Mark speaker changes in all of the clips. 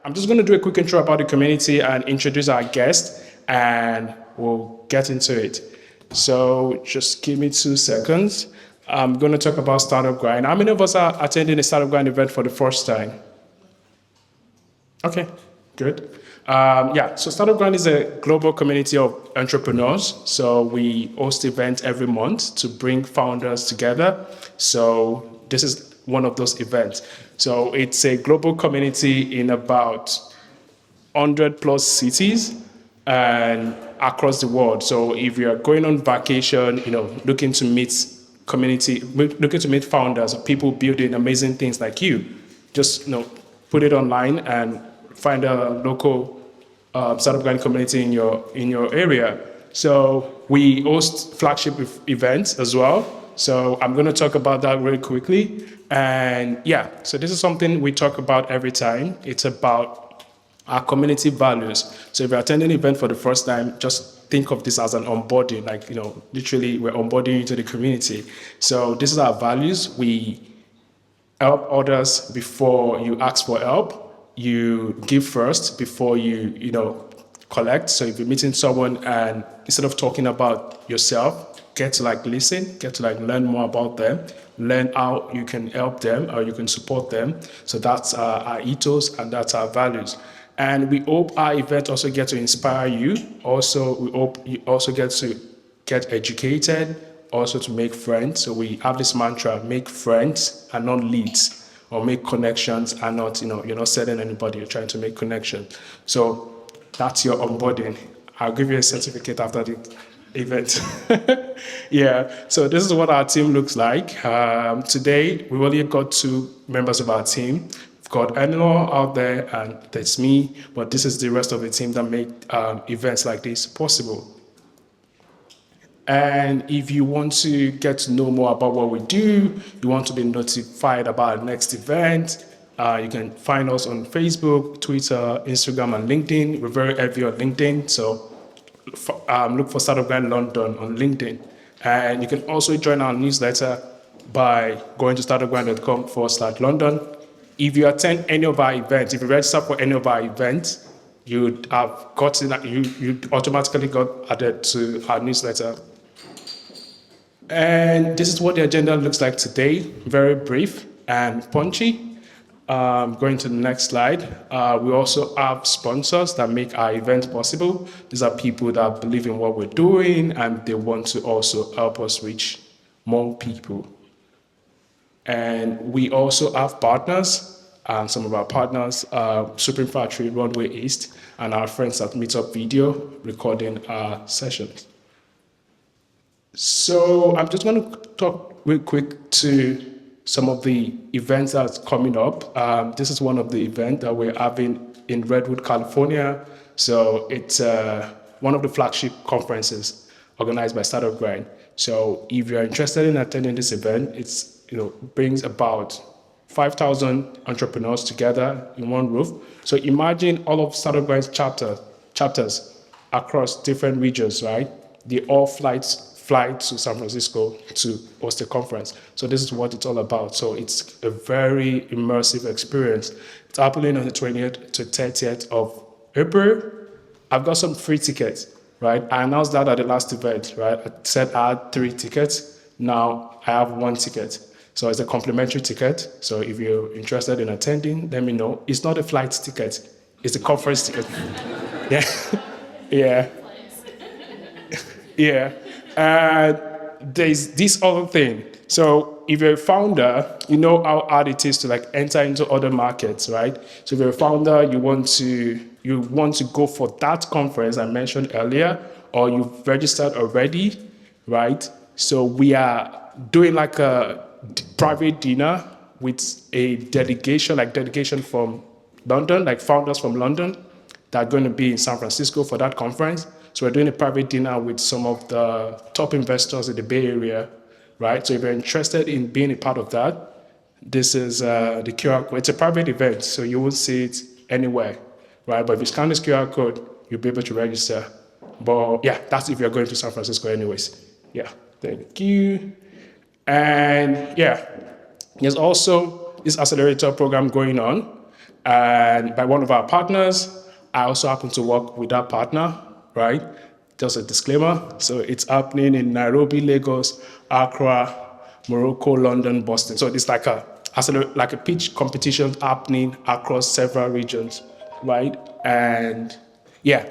Speaker 1: I'm just going to do a quick intro about the community and introduce our guest, and we'll get into it. So just give me 2 seconds. I'm going to talk about Startup Grind. How many of us are attending a Startup Grind event for the first time? Okay, good. So Startup Grind is a global community of entrepreneurs. So we host events every month to bring founders together. So this is one of those events. So it's a global community in about 100 plus cities and across the world. So if you're going on vacation, looking to meet community, looking to meet founders or people building amazing things like you, just put it online and find a local startup grind community in your area. So we host flagship events as well. So I'm going to talk about that really quickly. And so this is something we talk about every time. It's about our community values. So if you're attending an event for the first time, just think of this as an onboarding, literally we're onboarding you to the community. So this is our values. We help others before you ask for help. You give first before you collect. So if you're meeting someone and instead of talking about yourself, get to listen, get to learn more about them, learn how you can help them or you can support them. So that's our ethos and that's our values. And we hope our event also get to inspire you. Also, we hope you also get to get educated, also to make friends. So we have this mantra, make friends and not leads, or make connections and not, you're not selling anybody, you're trying to make connections. So that's your onboarding. I'll give you a certificate after the event. So this is what our team looks like. Today, we only got 2 members of our team. We've got Eleanor out there, and there's me, but this is the rest of the team that make events like this possible. And if you want to get to know more about what we do, you want to be notified about our next event, you can find us on Facebook, Twitter, Instagram, and LinkedIn. We're very heavy on LinkedIn, so look for Startup Grind London on LinkedIn. And you can also join our newsletter by going to startupgrind.com/London. If you attend any of our events, if you register for any of our events, you automatically got added to our newsletter. And this is what the agenda looks like today. Very brief and punchy. Going to the next slide. We also have sponsors that make our event possible. These are people that believe in what we're doing and they want to also help us reach more people. And we also have partners, and some of our partners are Supreme Factory, Runway East, and our friends at Meetup Video recording our sessions. So I'm just going to talk real quick to some of the events that's coming up. This is one of the events that we're having in Redwood, California. So it's one of the flagship conferences organized by Startup Grind. So if you're interested in attending this event, it's brings about 5,000 entrepreneurs together in one roof. So imagine all of Startup Grind's chapters across different regions, right? They all fly to San Francisco to host a conference. So this is what it's all about. So it's a very immersive experience. It's happening on the 20th to 30th of April. I've got some free tickets, right? I announced that at the last event, right? I said I had 3 tickets. Now I have 1 ticket. So it's a complimentary ticket. So if you're interested in attending, let me know. It's not a flight ticket. It's a conference ticket. There's this other thing. So if you're a founder, you know how hard it is to enter into other markets, right? So if you're a founder, you want to go for that conference I mentioned earlier, or you've registered already, right? So we are doing a private dinner with a delegation from London, founders from London that are going to be in San Francisco for that conference. So we're doing a private dinner with some of the top investors in the Bay Area, right? So if you're interested in being a part of that, this is the QR code. It's a private event, so you won't see it anywhere, right? But if you scan this QR code, you'll be able to register. But that's if you're going to San Francisco anyways. Thank you. And there's also this accelerator program going on. And by one of our partners, I also happen to work with that partner, right? Just a disclaimer. So it's happening in Nairobi, Lagos, Accra, Morocco, London, Boston. So it's like a pitch competition happening across several regions, right? And yeah,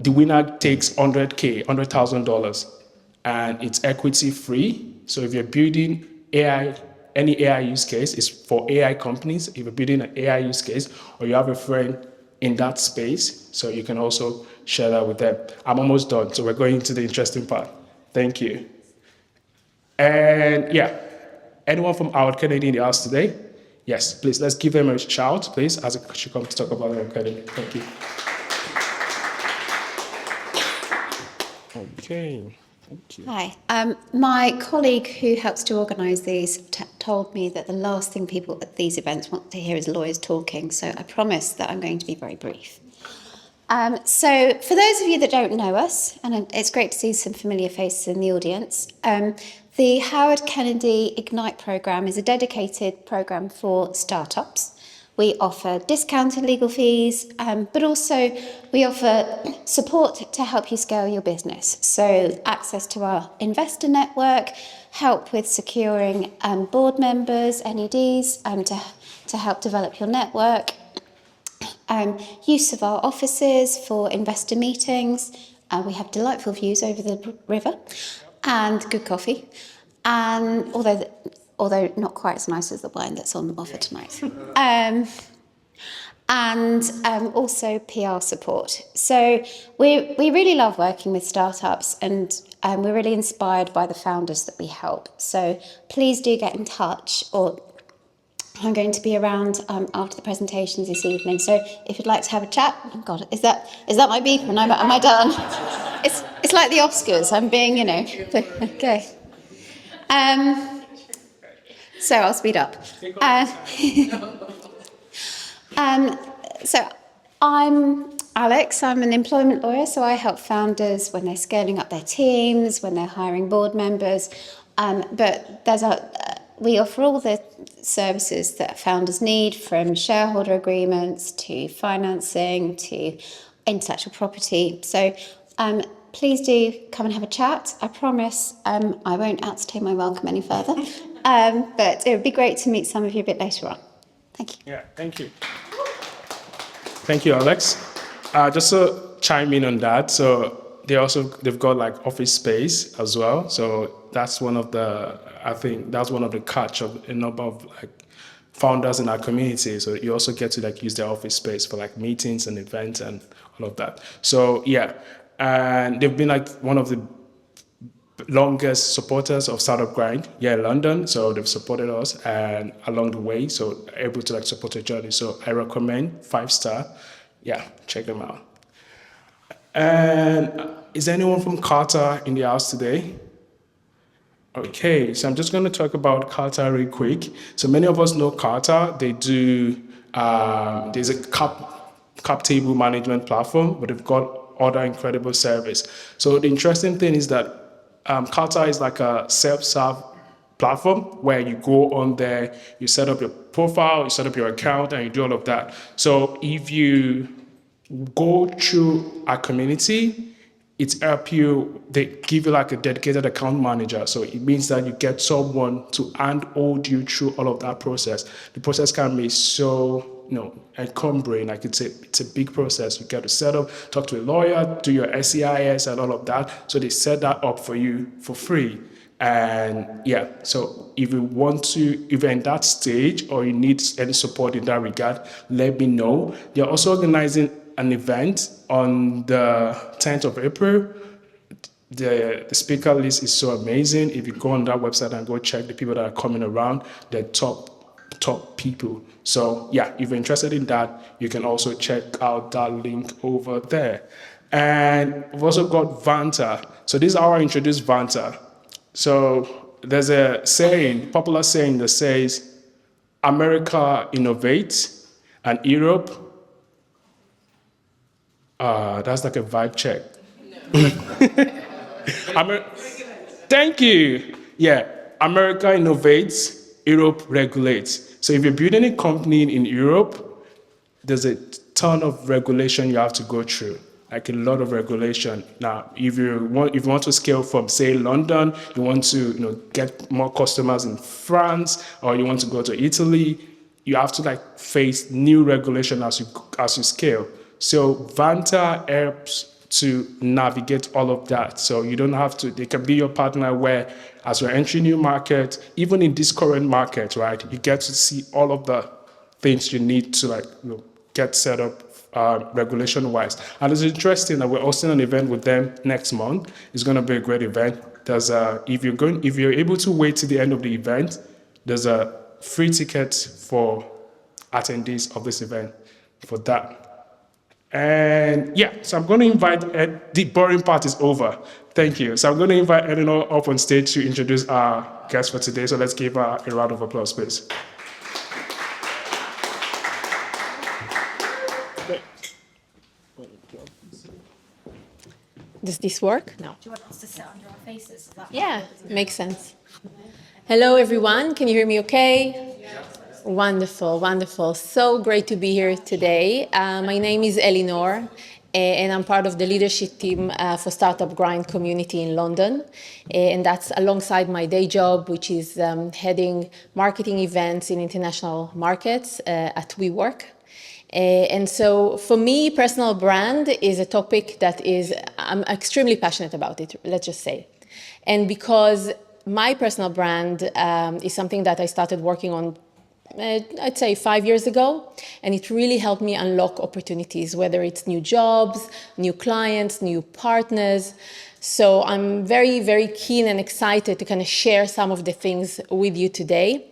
Speaker 1: the winner takes $100,000, and it's equity free. So if you're building AI, any AI use case is for AI companies. If you're building an AI use case, or you have a friend in that space, so you can also share that with them. I'm almost done, so we're going to the interesting part. Thank you. And yeah, anyone from our academy in the house today? Yes, please, let's give them a shout, please, as she comes to talk about our academy. Thank you. Okay, thank you.
Speaker 2: Hi. My colleague who helps to organise these told me that the last thing people at these events want to hear is lawyers talking, so I promise that I'm going to be very brief. So for those of you that don't know us, and it's great to see some familiar faces in the audience, the Howard Kennedy Ignite programme is a dedicated programme for startups. We offer discounted legal fees, but also we offer support to help you scale your business. So access to our investor network, help with securing board members, NEDs, to help develop your network, use of our offices for investor meetings. We have delightful views over the river and good coffee, and although not quite as nice as the wine that's on offer tonight. And also PR support. So we really love working with startups, and we're really inspired by the founders that we help. So please do get in touch, or I'm going to be around after the presentations this evening. So if you'd like to have a chat, oh God, is that my beep? And am I done? It's like the Oscars. I'm being, okay. So I'll speed up. So I'm Alex. I'm an employment lawyer. So I help founders when they're scaling up their teams, when they're hiring board members. But we offer all the services that founders need, from shareholder agreements to financing to intellectual property. So please do come and have a chat. I promise I won't outstay my welcome any further. But it would be great to meet some of you a bit later on. Thank you.
Speaker 1: Yeah, thank you. Thank you, Alex. Just to chime in on that, so they've got like office space as well. So that's one of the catch of a number of like founders in our community. So you also get to like use their office space for like meetings and events and all of that. So yeah, and they've been like one of the longest supporters of Startup Grind here in London. So they've supported us and along the way, so able to like support the journey. So I recommend 5-star. Yeah, check them out. And is anyone from Carter in the house today? Okay, so I'm just going to talk about Carter real quick. So many of us know Carter. They do, there's a cap table management platform, but they've got other incredible service. So the interesting thing is that Carter is like a self-serve platform where you go on there, you set up your profile, you set up your account, and you do all of that. So if you go through our community, it's help you, they give you like a dedicated account manager. So it means that you get someone to handhold you through all of that process. The process can be so, encumbering. Like it's a big process. You get to set up, talk to a lawyer, do your SCIS and all of that. So they set that up for you for free. And yeah, so if you're in that stage or you need any support in that regard, let me know. They're also organizing an event on the 10th of April. The speaker list is so amazing. If you go on that website and go check the people that are coming around, they're top people. So yeah, if you're interested in that, you can also check out that link over there. And we've also got Vanta. So this is how I introduce Vanta. So there's a popular saying that says, America innovates and Europe, that's like a vibe check. No. Thank you. Yeah, America innovates, Europe regulates. So if you're building a company in Europe, there's a ton of regulation you have to go through, like a lot of regulation. Now, if you want to scale from, say, London, you want to get more customers in France, or you want to go to Italy, you have to like face new regulation as you scale. So Vanta helps to navigate all of that. So you don't have to, they can be your partner where as you're entering new market, even in this current market, right, you get to see all of the things you need to like get set up regulation-wise. And it's interesting that we're hosting an event with them next month. It's going to be a great event. There's if you're able to wait to the end of the event, there's a free ticket for attendees of this event for that. And yeah, so I'm going to invite Ed. The boring part is over. Thank you. So I'm going to invite Eleanor up on stage to introduce our guest for today. So let's give her a round of applause, please.
Speaker 3: Does this work? No.
Speaker 4: Do you want us to sit under our faces?
Speaker 3: Yeah, makes sense. Hello, everyone. Can you hear me okay? Yes. Wonderful, wonderful. So great to be here today. My name is Eleanor, and I'm part of the leadership team for Startup Grind community in London. And that's alongside my day job, which is heading marketing events in international markets at WeWork. And so for me, personal brand is a topic that I'm extremely passionate about it, let's just say. And because my personal brand is something that I started working on, I'd say 5 years ago, and it really helped me unlock opportunities, whether it's new jobs, new clients, new partners. So I'm very, very keen and excited to kind of share some of the things with you today.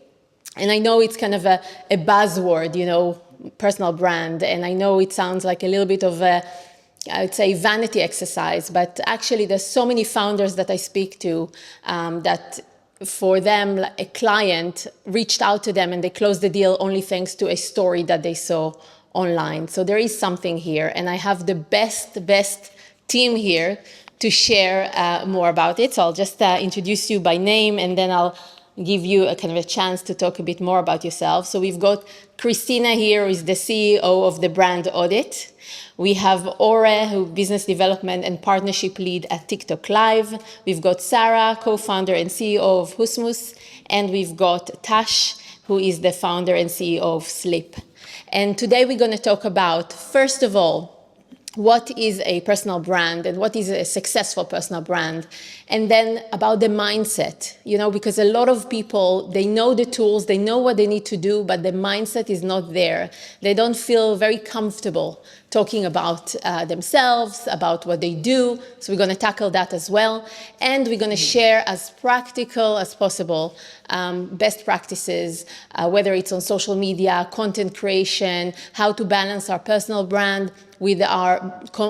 Speaker 3: And I know it's kind of a buzzword, personal brand, and I know it sounds like a little bit of a, I would say, vanity exercise, but actually there's so many founders that I speak to that for them, a client reached out to them and they closed the deal only thanks to a story that they saw online. So there is something here, and I have the best team here to share more about it. So I'll just introduce you by name, and then I'll give you a kind of a chance to talk a bit more about yourself. So we've got Christina here, who is the CEO of the Brand Audit. We have Ore, who business development and partnership lead at TikTok Live. We've got Sarah, co-founder and CEO of Husmus. And we've got Tash, who is the founder and CEO of Sleep. And today we're going to talk about, first of all, what is a personal brand and what is a successful personal brand, and then about the mindset, because a lot of people, they know the tools, they know what they need to do, but the mindset is not there. They don't feel very comfortable talking about themselves, about what they do. So we're going to tackle that as well. And we're going to share as practical as possible best practices, whether it's on social media, content creation, how to balance our personal brand with our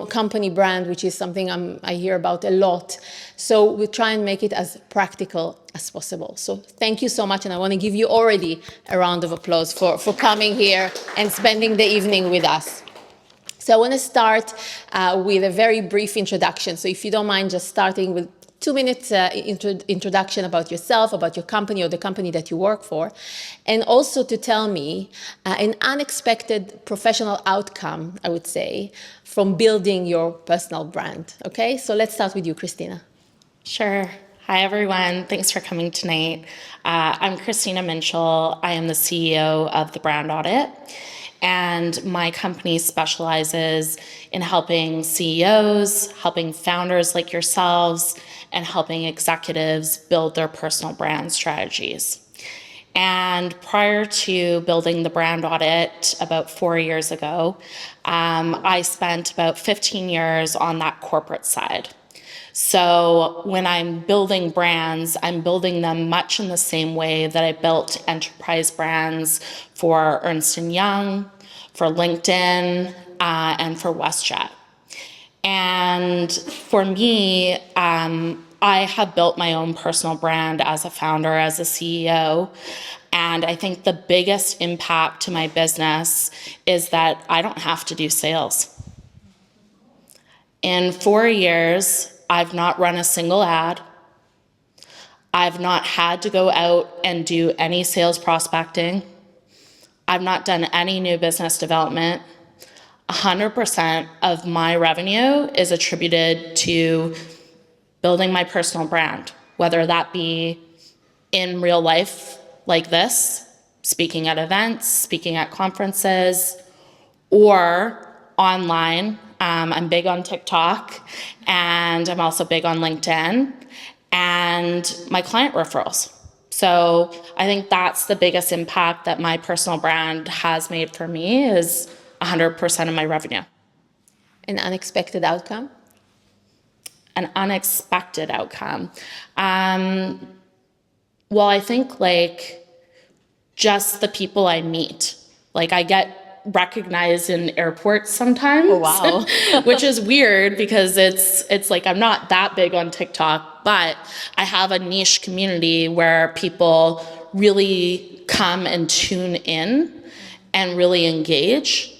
Speaker 3: company brand, which is something I hear about a lot. So we try and make it as practical as possible. So thank you so much, and I want to give you already a round of applause for coming here and spending the evening with us. So I want to start with a very brief introduction. So if you don't mind just starting with 2 minutes introduction about yourself, about your company or the company that you work for, and also to tell me an unexpected professional outcome, I would say, from building your personal brand. Okay, so let's start with you, Christina.
Speaker 4: Sure. Hi, everyone. Thanks for coming tonight. I'm Christina Minchell. I am the CEO of the Brand Audit, and my company specializes in helping CEOs, helping founders like yourselves, and helping executives build their personal brand strategies. And prior to building the Brand Audit about 4 years ago, I spent about 15 years on that corporate side. So when I'm building brands, I'm building them much in the same way that I built enterprise brands for Ernst & Young, for LinkedIn, and for WestJet. And for me, I have built my own personal brand as a founder, as a CEO. And I think the biggest impact to my business is that I don't have to do sales. In 4 years, I've not run a single ad. I've not had to go out and do any sales prospecting. I've not done any new business development. 100% of my revenue is attributed to building my personal brand, whether that be in real life like this, speaking at events, speaking at conferences, or online. I'm big on TikTok, and I'm also big on LinkedIn, and my client referrals. So I think that's the biggest impact that my personal brand has made for me is 100% of my revenue.
Speaker 3: An unexpected outcome?
Speaker 4: An unexpected outcome. Well, I think like just the people I meet. Like I get recognized in airports sometimes.
Speaker 3: Oh, wow.
Speaker 4: Which is weird because it's like I'm not that big on TikTok, but I have a niche community where people really come and tune in and really engage.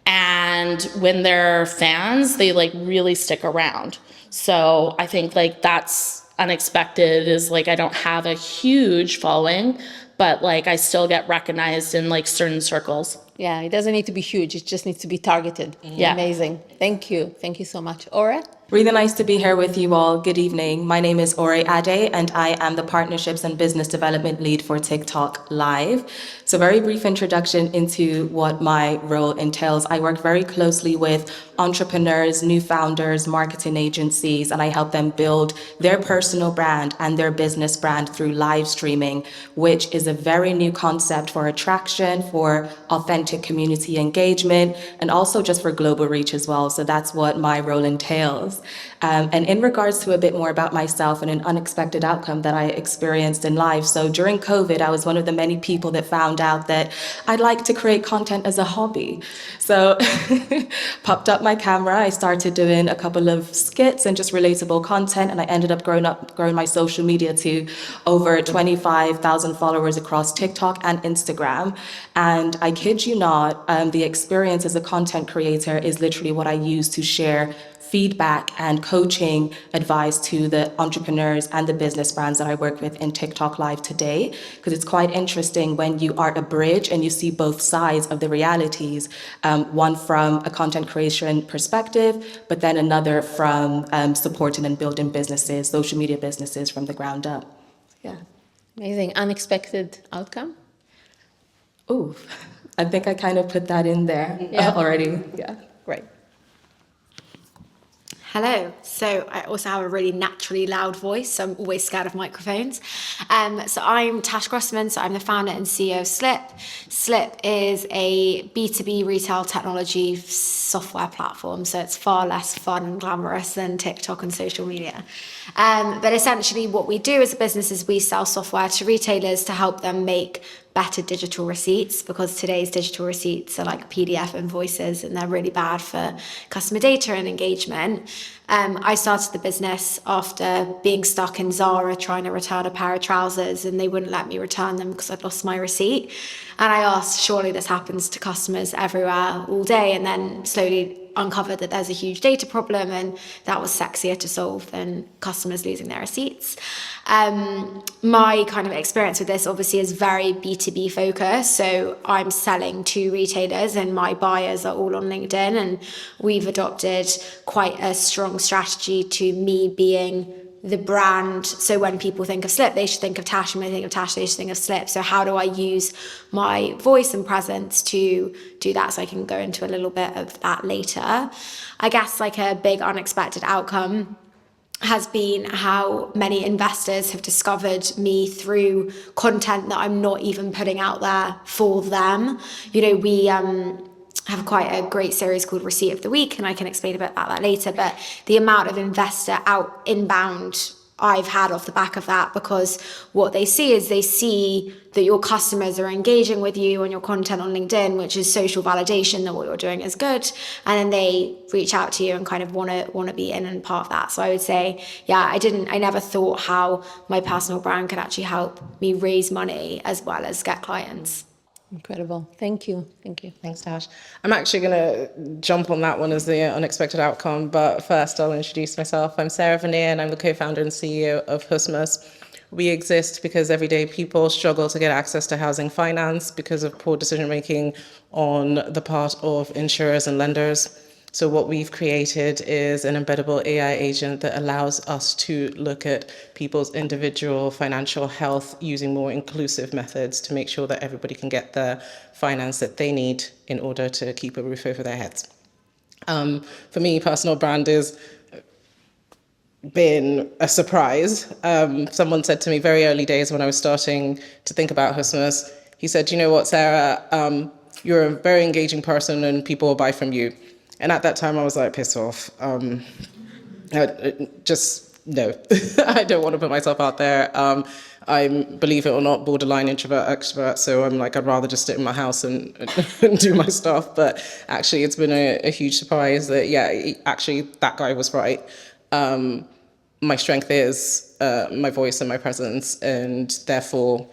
Speaker 4: And when they're fans, they like really stick around. So I think like that's unexpected is like I don't have a huge following, but like I still get recognized in like certain circles.
Speaker 3: Yeah, it doesn't need to be huge. It just needs to be targeted.
Speaker 4: Yeah.
Speaker 3: Amazing. Thank you. Thank you so much. Ora?
Speaker 5: Really nice to be here with you all. Good evening. My name is Ore Ade, and I am the Partnerships and Business Development Lead for TikTok Live. So very brief introduction into what my role entails. I work very closely with entrepreneurs, new founders, marketing agencies, and I help them build their personal brand and their business brand through live streaming, which is a very new concept for attraction, for authentic community engagement, and also just for global reach as well. So that's what my role entails. And in regards to a bit more about myself and an unexpected outcome that I experienced in life. So during COVID, I was one of the many people that found out that I'd like to create content as a hobby. So popped up my camera, I started doing a couple of skits and just relatable content, and I ended up growing my social media to over 25,000 followers across TikTok and Instagram. And I kid you not, the experience as a content creator is literally what I use to share feedback and coaching advice to the entrepreneurs and the business brands that I work with in TikTok Live today, because it's quite interesting when you are a bridge and you see both sides of the realities, one from a content creation perspective, but then another from supporting and building businesses, social media businesses from the ground up.
Speaker 3: Yeah. Amazing. Unexpected outcome?
Speaker 5: Ooh, I think I kind of put that in there already. Yeah.
Speaker 3: Great.
Speaker 6: Hello. So I also have a really naturally loud voice, so I'm always scared of microphones. So I'm Tash Grossman, so I'm the founder and CEO of Slip. Slip is a B2B retail technology software platform, so it's far less fun and glamorous than TikTok and social media. But essentially what we do as a business is we sell software to retailers to help them make better digital receipts, because today's digital receipts are like PDF invoices and they're really bad for customer data and engagement. I started the business after being stuck in Zara trying to return a pair of trousers, and they wouldn't let me return them because I'd lost my receipt. And I asked, surely this happens to customers everywhere all day, and then slowly uncovered that there's a huge data problem, and that was sexier to solve than customers losing their receipts. My kind of experience with this obviously is very B2B focused. So I'm selling to retailers and my buyers are all on LinkedIn, and we've adopted quite a strong strategy to me being the brand. So when people think of Slip, they should think of Tash, and when they think of Tash, they should think of Slip. So how do I use my voice and presence to do that? So I can go into a little bit of that later. I guess like a big unexpected outcome has been how many investors have discovered me through content that I'm not even putting out there for them. You know, we have quite a great series called Receipt of the Week, and I can explain a bit about that later, but the amount of investor inbound I've had off the back of that, because what they see is they see that your customers are engaging with you on your content on LinkedIn, which is social validation that what you're doing is good, and then they reach out to you and kind of want to be in and part of that. So I would say, yeah, I never thought how my personal brand could actually help me raise money as well as get clients.
Speaker 3: Incredible. Thank you. Thank you.
Speaker 7: Thanks, Tash. I'm actually going to jump on that one as the unexpected outcome, but first I'll introduce myself. I'm Sarah Veneer, and I'm the co-founder and CEO of Husmus. We exist because everyday people struggle to get access to housing finance because of poor decision making on the part of insurers and lenders. So what we've created is an embeddable AI agent that allows us to look at people's individual financial health using more inclusive methods to make sure that everybody can get the finance that they need in order to keep a roof over their heads. For me, personal brand has been a surprise. Someone said to me very early days when I was starting to think about Husmus, he said, you know what, Sarah, you're a very engaging person and people will buy from you. And at that time I was like, piss off. Just no, I don't want to put myself out there. I'm, believe it or not, borderline introvert extrovert. So I'm like, I'd rather just sit in my house and do my stuff. But actually it's been a huge surprise that, yeah, actually that guy was right. My strength is my voice and my presence, and therefore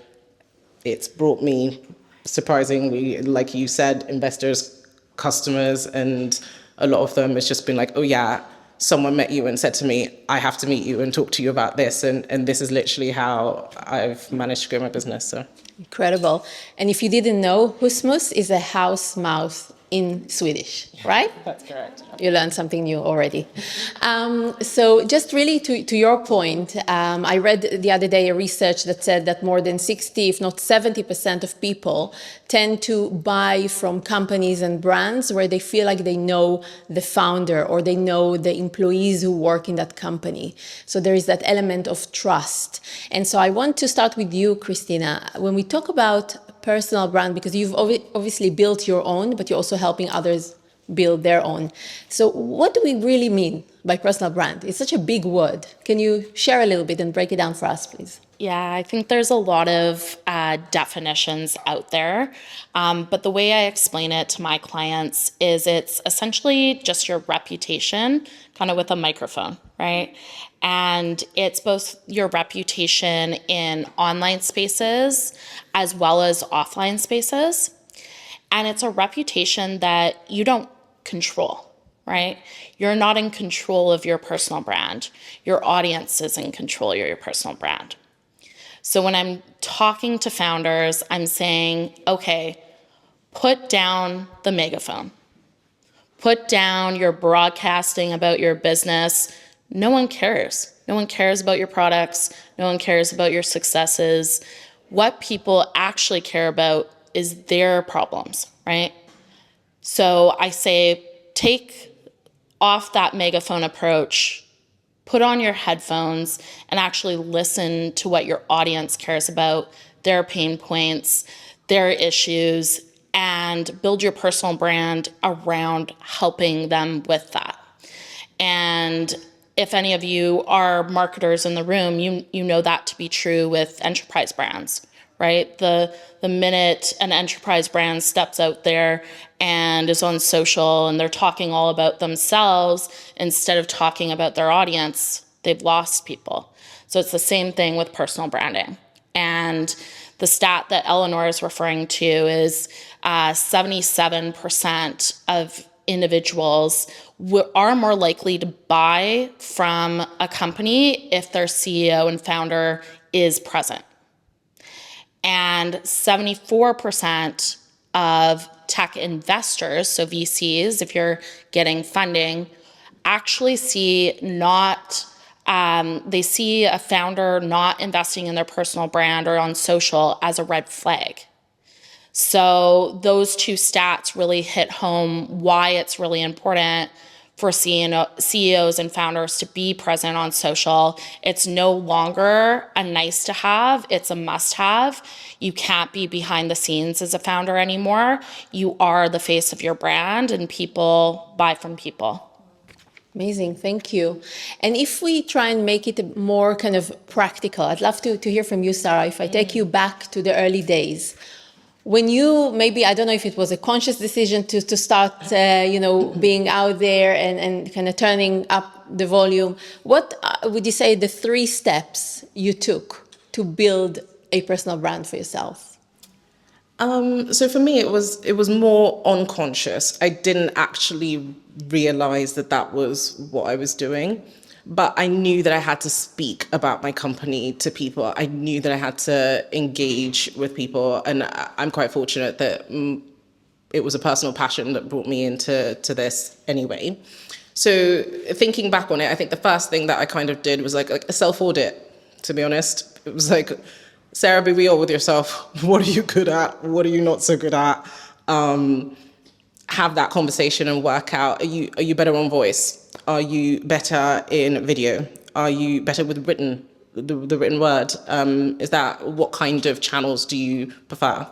Speaker 7: it's brought me, surprisingly, like you said, investors, customers, and a lot of them has just been like, oh yeah, someone met you and said to me, I have to meet you and talk to you about this, and this is literally how I've managed to grow my business. So
Speaker 3: Incredible. And if you didn't know, husmus is a house mouse in Swedish, right?
Speaker 7: that's correct.
Speaker 3: You learned something new already. So just really to your point, I read the other day a research that said that more than 60, if not 70% of people tend to buy from companies and brands where they feel like they know the founder or they know the employees who work in that company. So there is that element of trust. And so I want to start with you, Christina. When we talk about personal brand, because you've obviously built your own, but you're also helping others build their own. So what do we really mean by personal brand? It's such a big word. Can you share a little bit and break it down for us, please?
Speaker 4: Yeah, I think there's a lot of definitions out there. But the way I explain it to my clients is it's essentially just your reputation, kind of with a microphone, right? And it's both your reputation in online spaces as well as offline spaces. And it's a reputation that you don't control, right? You're not in control of your personal brand. Your audience is in control of your personal brand. So when I'm talking to founders, I'm saying, okay, put down the megaphone. Put down your broadcasting about your business. No one cares. No one cares about your products. No one cares about your successes. What people actually care about is their problems, right? So I say, take off that megaphone approach, put on your headphones, and actually listen to what your audience cares about, their pain points, their issues, and build your personal brand around helping them with that. And if any of you are marketers in the room, you know that to be true with enterprise brands, right? The minute an enterprise brand steps out there and is on social and they're talking all about themselves instead of talking about their audience, they've lost people. So it's the same thing with personal branding. And the stat that Eleanor is referring to is 77% of individuals are more likely to buy from a company if their CEO and founder is present. And 74% of tech investors, so VCs, if you're getting funding, actually see they see a founder not investing in their personal brand or on social as a red flag. So those two stats really hit home why it's really important for CEOs and founders to be present on social. It's no longer a nice to have, it's a must have. You can't be behind the scenes as a founder anymore. You are the face of your brand and people buy from people.
Speaker 3: Amazing, thank you. And if we try and make it more kind of practical, I'd love to hear from you, Sarah, if I take you back to the early days. When you, maybe, I don't know if it was a conscious decision to start, being out there and kind of turning up the volume, what would you say the 3 steps you took to build a personal brand for yourself?
Speaker 7: So for me, it was more unconscious. I didn't actually realize that was what I was doing. but I knew that I had to speak about my company to people. I knew that I had to engage with people, and I'm quite fortunate that it was a personal passion that brought me into this anyway. So thinking back on it, I think the first thing that I kind of did was like a self-audit, to be honest. It was like, Sarah, be real with yourself. What are you good at? What are you not so good at? Have that conversation and work out, are you better on voice? Are you better in video? Are you better with the written word? Is that, what kind of channels do you prefer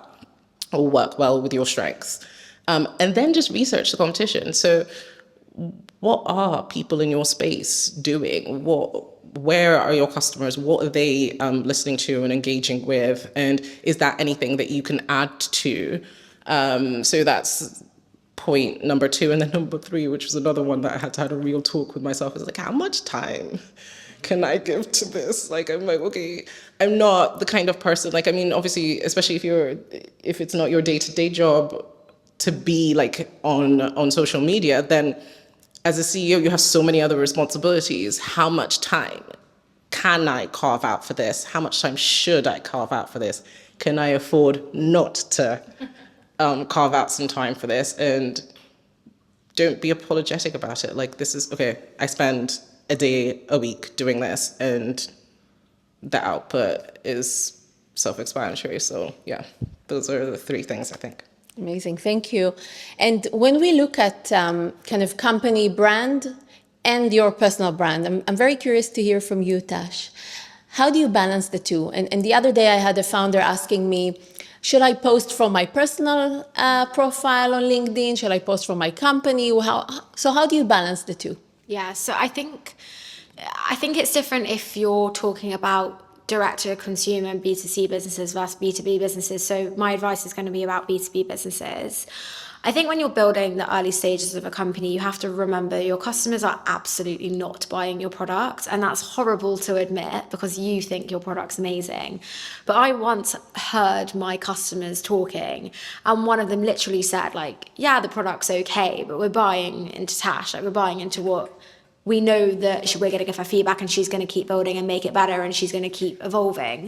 Speaker 7: or work well with your strengths? And then just research the competition. So what are people in your space doing? Where are your customers? What are they listening to and engaging with? And is that anything that you can add to? So that's point number 2. And then number 3, which was another one that I had to have a real talk with myself, is like, how much time can I give to this? Like, I'm like, okay, I'm not the kind of person, like, I mean, obviously, especially if it's not your day-to-day job to be like on social media, then as a CEO, you have so many other responsibilities. How much time can I carve out for this? How much time should I carve out for this? Can I afford not to carve out some time for this? And don't be apologetic about it. Like, this is, okay, I spend a day a week doing this, and the output is self-explanatory. So yeah, those are the 3 things, I think.
Speaker 3: Amazing, thank you. And when we look at kind of company brand and your personal brand, I'm very curious to hear from you, Tash. How do you balance the two? And the other day I had a founder asking me, should I post from my personal profile on LinkedIn? Should I post from my company? So how do you balance the two?
Speaker 6: Yeah, so I think it's different if you're talking about direct to consumer and B2C businesses versus B2B businesses. So my advice is going to be about B2B businesses. I think when you're building the early stages of a company, you have to remember your customers are absolutely not buying your product. And that's horrible to admit because you think your product's amazing. But I once heard my customers talking, and one of them literally said, like, yeah, the product's okay, but we're buying into Tash, like we're buying into what we know that we're going to give her feedback and she's going to keep building and make it better and she's going to keep evolving.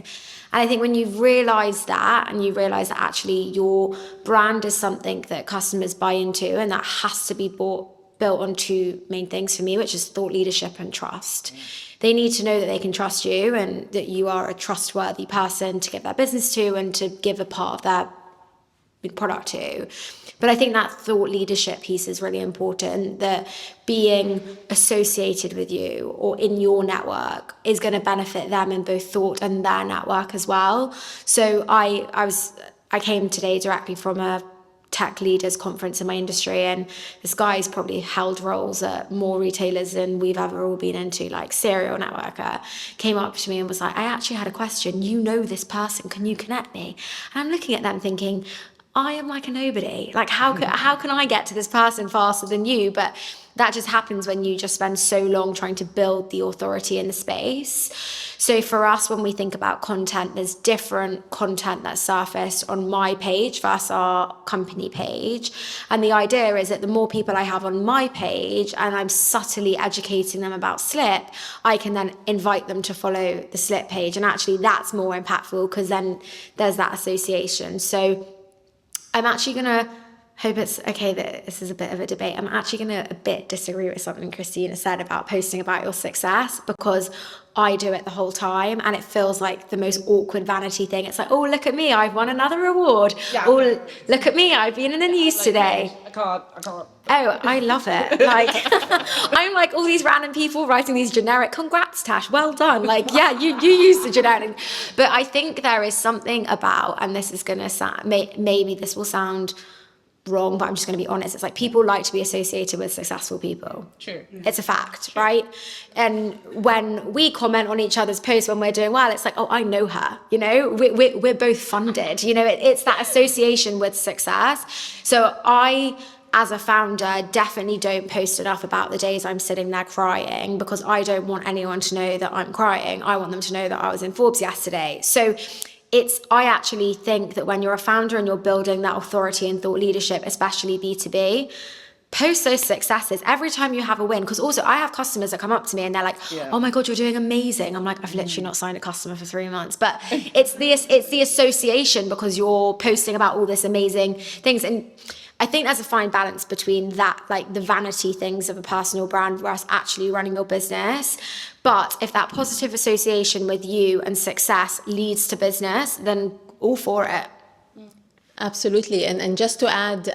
Speaker 6: And I think when you've realised that and you realise that actually your brand is something that customers buy into and that has to be built on 2 main things for me, which is thought leadership and trust. They need to know that they can trust you and that you are a trustworthy person to give their business to and to give a part of their product to. But I think that thought leadership piece is really important, that being associated with you or in your network is going to benefit them in both thought and their network as well. So I came today directly from a tech leaders conference in my industry, and this guy's probably held roles at more retailers than we've ever all been into, like Serial Networker, came up to me and was like, I actually had a question, you know this person, can you connect me? And I'm looking at them thinking, I am like a nobody. Like, how can I get to this person faster than you? But that just happens when you just spend so long trying to build the authority in the space. So for us, when we think about content, there's different content that's surfaced on my page versus our company page. And the idea is that the more people I have on my page and I'm subtly educating them about Slip, I can then invite them to follow the Slip page. And actually that's more impactful because then there's that association. So I'm actually going to hope it's okay that this is a bit of a debate. I'm actually going to a bit disagree with something Christina said about posting about your success, because I do it the whole time and it feels like the most awkward vanity thing. It's like, oh, look at me, I've won another award. Yeah. Oh, look at me, I've been in the news today.
Speaker 7: I can't.
Speaker 6: Oh, I love it. Like, I'm like all these random people writing these generic, congrats, Tash, well done. Like, yeah, you use the generic. But I think there is something about, and this is going to sound, maybe this will sound wrong, but I'm just going to be honest. It's like people like to be associated with successful people.
Speaker 7: True.
Speaker 6: It's a fact, right? And when we comment on each other's posts when we're doing well, it's like, oh, I know her. You know, we're both funded. You know, it's that association with success. So I, as a founder, definitely don't post enough about the days I'm sitting there crying, because I don't want anyone to know that I'm crying. I want them to know that I was in Forbes yesterday. So I actually think that when you're a founder and you're building that authority and thought leadership, especially B2B, post those successes every time you have a win. Because also I have customers that come up to me and they're like, oh my God, you're doing amazing. I'm like, I've literally not signed a customer for 3 months. But it's the association, because you're posting about all this amazing things. And I think there's a fine balance between that, like the vanity things of a personal brand versus actually running your business. But if that positive association with you and success leads to business, then all for it.
Speaker 3: Absolutely. And just to add,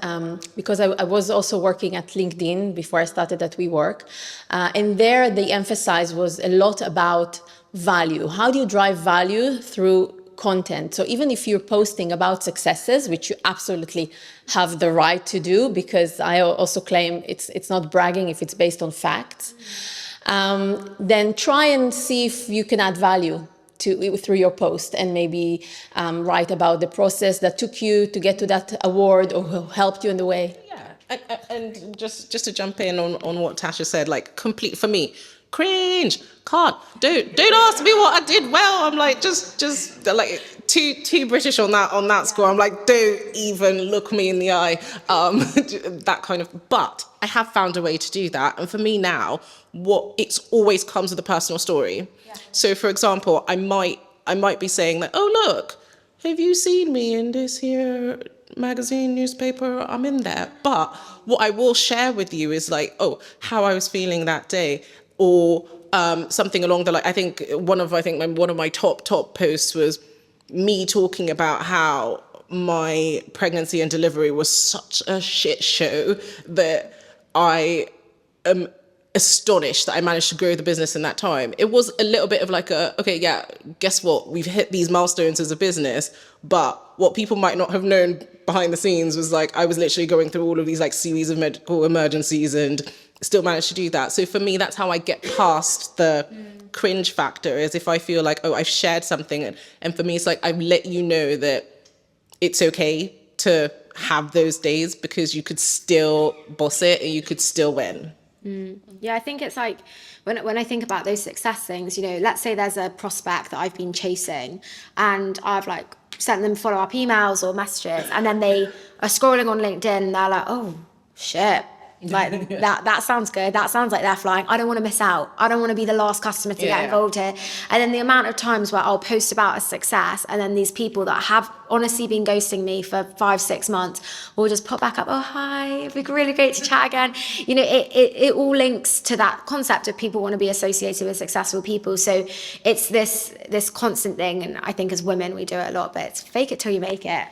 Speaker 3: because I was also working at LinkedIn before I started at WeWork, and there the emphasis was a lot about value. How do you drive value through content? So even if you're posting about successes, which you absolutely have the right to do, because I also claim it's not bragging if it's based on facts, then try and see if you can add value through your post, and maybe write about the process that took you to get to that award, or who helped you in the way.
Speaker 7: Yeah, and just to jump in on what Tasha said, like complete for me, cringe. Don't ask me what I did well. I'm like just like too British on that score. I'm like, don't even look me in the eye. That kind of. But I have found a way to do that, and for me now, it's always comes with a personal story. Yeah. So, for example, I might be saying that, oh look, have you seen me in this here magazine, newspaper? I'm in there. But what I will share with you is like, oh, how I was feeling that day, or something along the like. I think one of my top posts was me talking about how my pregnancy and delivery was such a shit show that I am astonished that I managed to grow the business in that time. It was a little bit of like okay, yeah, guess what? We've hit these milestones as a business, but what people might not have known behind the scenes was like I was literally going through all of these like series of medical emergencies and still managed to do that. So for me, that's how I get past the cringe factor, is if I feel like, oh, I've shared something, and for me, it's like I've let you know that it's okay to have those days, because you could still boss it and you could still win.
Speaker 6: Yeah, I think it's like when I think about those success things, let's say there's a prospect that I've been chasing and I've like sent them follow-up emails or messages, and then they are scrolling on LinkedIn and they're like, oh shit, like that sounds good, that sounds like they're flying, I don't want to miss out, I don't want to be the last customer to get involved here. And then the amount of times where I'll post about a success, and then these people that have honestly been ghosting me for 5-6 months will just pop back up, oh hi, it'd be really great to chat again. It all links to that concept of people want to be associated with successful people. So it's this constant thing, and I think as women we do it a lot, but it's fake it till you make it.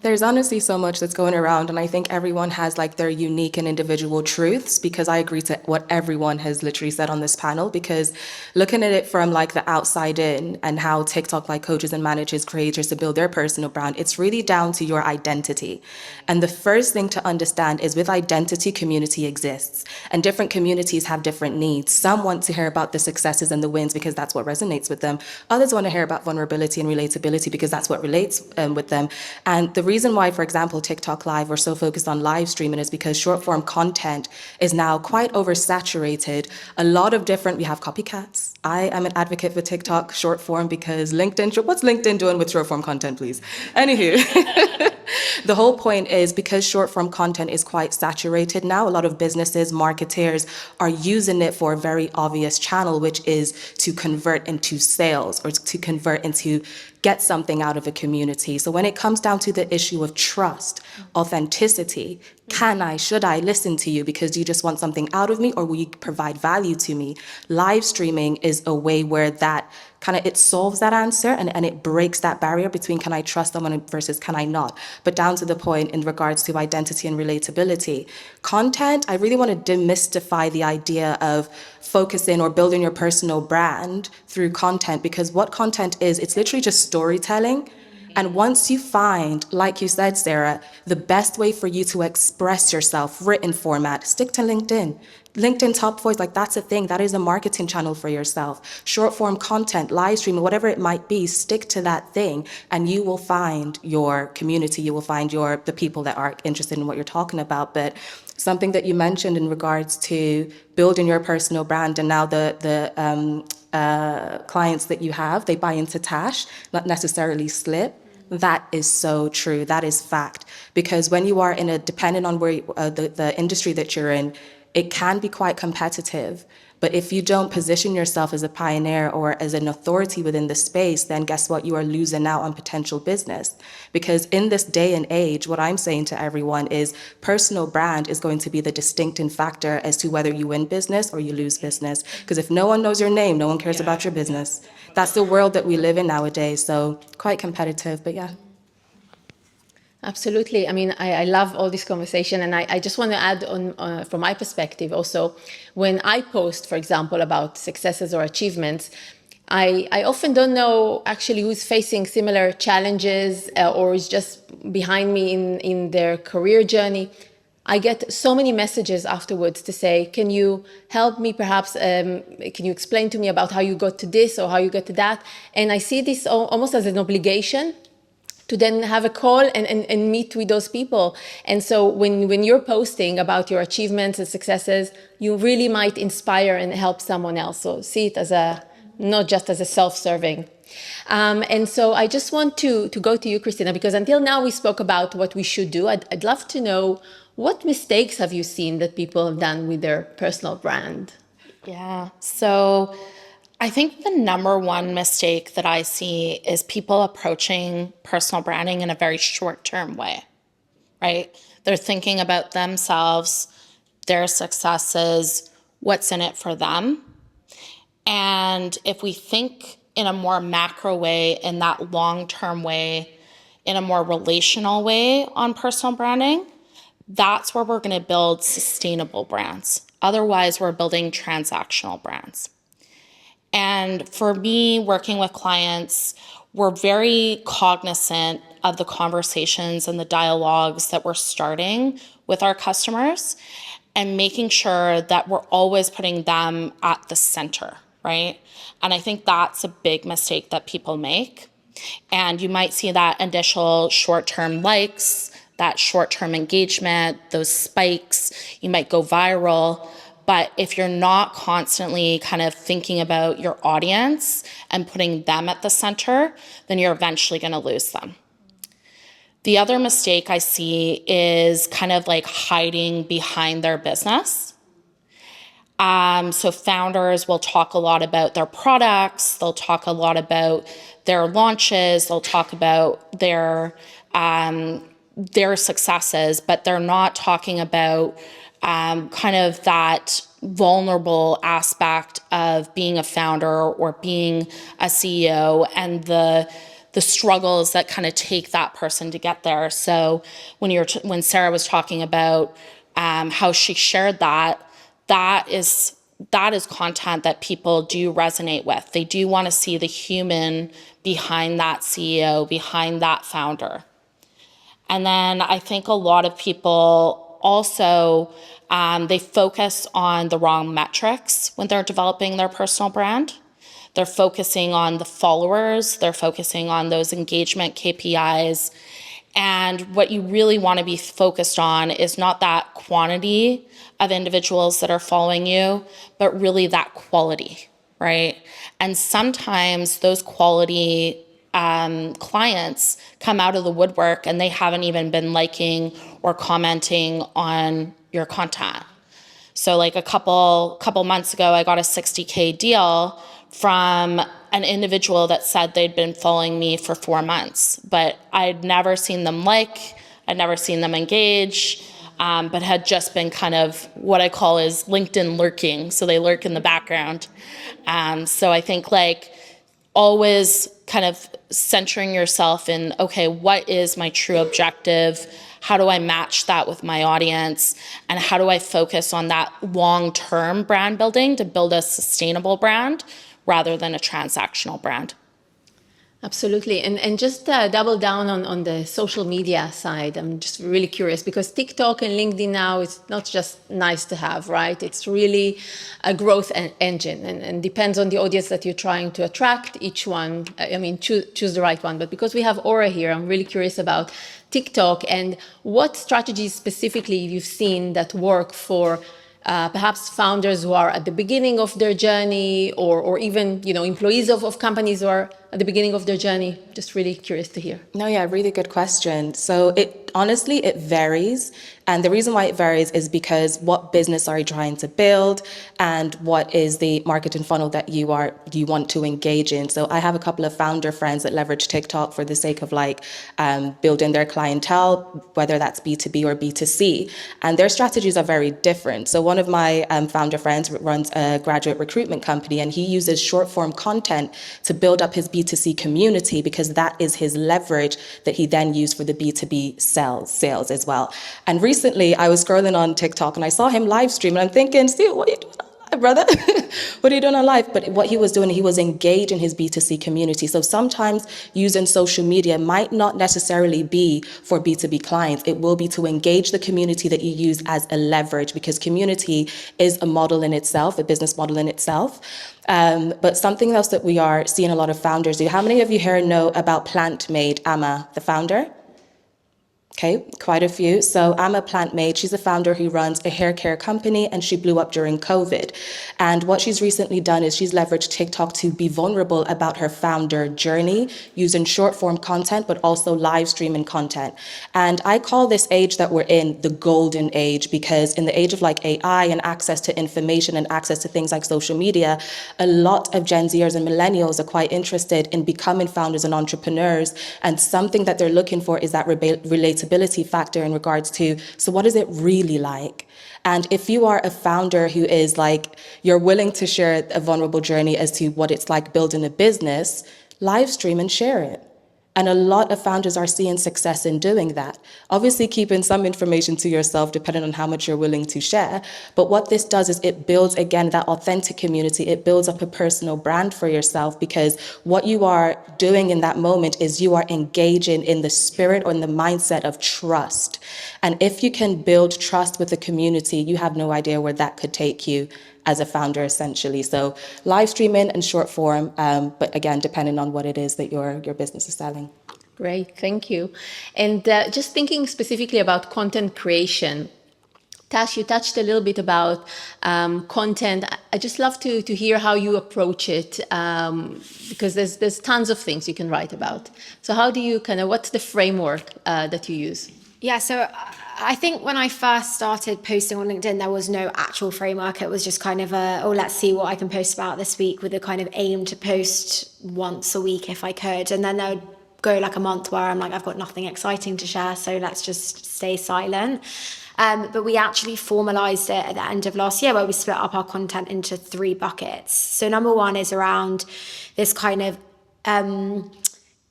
Speaker 5: There's honestly so much that's going around, and I think everyone has like their unique and individual truths, because I agree to what everyone has literally said on this panel, because looking at it from like the outside in and how TikTok like coaches and managers creators to build their personal brand, it's really down to your identity. And the first thing to understand is with identity, community exists, and different communities have different needs. Some want to hear about the successes and the wins because that's what resonates with them. Others want to hear about vulnerability and relatability because that's what relates with them. And the reason why, for example, TikTok Live, we're so focused on live streaming is because short form content is now quite oversaturated. A lot of different, we have copycats. I am an advocate for TikTok short form because what's LinkedIn doing with short form content, please? Anywho, the whole point is because short form content is quite saturated now, a lot of businesses, marketers are using it for a very obvious channel, which is to convert into sales or to convert into get something out of a community. So when it comes down to the issue of trust, authenticity, should I listen to you because you just want something out of me, or will you provide value to me? Live streaming is a way where that it solves that answer and it breaks that barrier between can I trust someone versus can I not? But down to the point in regards to identity and relatability. Content, I really want to demystify the idea of focusing or building your personal brand through content, because what content is, it's literally just storytelling. And once you find, like you said, Sarah, the best way for you to express yourself, written format, stick to LinkedIn. LinkedIn top voice, like that's a thing. That is a marketing channel for yourself. Short form content, live streaming, whatever it might be, stick to that thing and you will find your community. You will find the people that are interested in what you're talking about. But something that you mentioned in regards to building your personal brand, and now the clients that you have, they buy into Tash, not necessarily Slip. That is so true. That is fact. Because when you are in a, depending on where the industry that you're in, it can be quite competitive. But if you don't position yourself as a pioneer or as an authority within the space, then guess what? You are losing out on potential business. Because in this day and age, what I'm saying to everyone is personal brand is going to be the distincting factor as to whether you win business or you lose business. Because if no one knows your name, no one cares about your business. That's the world that we live in nowadays. So quite competitive, but yeah.
Speaker 3: Absolutely. I mean, I love all this conversation, and I just want to add on from my perspective also, when I post, for example, about successes or achievements, I often don't know actually who's facing similar challenges or is just behind me in their career journey. I get so many messages afterwards to say, can you help me perhaps, can you explain to me about how you got to this or how you got to that? And I see this almost as an obligation to then have a call and meet with those people. And so when you're posting about your achievements and successes, you really might inspire and help someone else. So see it as not just as a self-serving. And so I just want to go to you, Christina, because until now we spoke about what we should do. I'd love to know, what mistakes have you seen that people have done with their personal brand?
Speaker 4: Yeah. So I think the number one mistake that I see is people approaching personal branding in a very short-term way, right? They're thinking about themselves, their successes, what's in it for them. And if we think in a more macro way, in that long-term way, in a more relational way on personal branding, that's where we're going to build sustainable brands. Otherwise, we're building transactional brands. And for me, working with clients, we're very cognizant of the conversations and the dialogues that we're starting with our customers and making sure that we're always putting them at the center, right? And I think that's a big mistake that people make. And you might see that initial short-term likes, that short-term engagement, those spikes, you might go viral. But if you're not constantly kind of thinking about your audience and putting them at the center, then you're eventually going to lose them. The other mistake I see is kind of like hiding behind their business. So founders will talk a lot about their products, they'll talk a lot about their launches, they'll talk about their successes, but they're not talking about kind of that vulnerable aspect of being a founder or being a CEO and the struggles that kind of take that person to get there. So when Sarah was talking about how she shared that is content that people do resonate with. They do want to see the human behind that CEO, behind that founder. And then I think a lot of people also, they focus on the wrong metrics when they're developing their personal brand. They're focusing on the followers, they're focusing on those engagement KPIs. And what you really want to be focused on is not that quantity of individuals that are following you, but really that quality, right? And sometimes those quality clients come out of the woodwork and they haven't even been liking or commenting on your content. So like a couple months ago, I got a $60K deal from an individual that said they'd been following me for 4 months, but I'd never seen them I'd never seen them engage, but had just been kind of what I call is LinkedIn lurking. So they lurk in the background. So I think like always kind of centering yourself in, okay, what is my true objective? How do I match that with my audience? And how do I focus on that long-term brand building to build a sustainable brand rather than a transactional brand?
Speaker 3: Absolutely. And just double down on the social media side. I'm just really curious because TikTok and LinkedIn now is not just nice to have, right? It's really a growth engine and depends on the audience that you're trying to attract. Each one, I mean, choose the right one. But because we have Aura here, I'm really curious about TikTok and what strategies specifically you've seen that work for perhaps founders who are at the beginning of their journey, or even, employees of companies who are at the beginning of their journey? Just really curious to hear.
Speaker 5: No, yeah, really good question. So honestly, it varies. And the reason why it varies is because what business are you trying to build and what is the marketing funnel that you want to engage in. So I have a couple of founder friends that leverage TikTok for the sake of building their clientele, whether that's B2B or B2C. And their strategies are very different. So one of my founder friends runs a graduate recruitment company, and he uses short form content to build up his B2C community, because that is his leverage that he then used for the B2B sales as well. And recently I was scrolling on TikTok and I saw him live stream, and I'm thinking, Steve, what are you doing on live, brother? What are you doing on live? But what he was doing, he was engaged in his B2C community. So sometimes using social media might not necessarily be for B2B clients. It will be to engage the community that you use as a leverage, because community is a model in itself, a business model in itself. But something else that we are seeing a lot of founders do. How many of you here know about Plant-Made, Amma, the founder? Okay, quite a few. So Amma Plant-Made, she's a founder who runs a hair care company, and she blew up during COVID. And what she's recently done is she's leveraged TikTok to be vulnerable about her founder journey, using short form content, but also live streaming content. And I call this age that we're in the golden age, because in the age of AI and access to information and access to things like social media, a lot of Gen Zers and millennials are quite interested in becoming founders and entrepreneurs. And something that they're looking for is that relatability factor in regards to, so what is it really like? And if you are a founder who is you're willing to share a vulnerable journey as to what it's like building a business, live stream and share it. And a lot of founders are seeing success in doing that. Obviously, keeping some information to yourself, depending on how much you're willing to share. But what this does is it builds, again, that authentic community. It builds up a personal brand for yourself, because what you are doing in that moment is you are engaging in the spirit or in the mindset of trust. And if you can build trust with the community, you have no idea where that could take you as a founder, essentially. So live streaming and short form, but again, depending on what it is that your business is selling.
Speaker 3: Great, thank you. And just thinking specifically about content creation, Tash, you touched a little bit about content. I just love to hear how you approach it, because there's tons of things you can write about. So how do you what's the framework that you use?
Speaker 6: Yeah, so I think when I first started posting on LinkedIn, there was no actual framework. It was just kind of let's see what I can post about this week, with a kind of aim to post once a week if I could. And then there would go a month where I'm I've got nothing exciting to share, so let's just stay silent. But we actually formalized it at the end of last year, where we split up our content into 3 buckets. So number 1 is around this kind of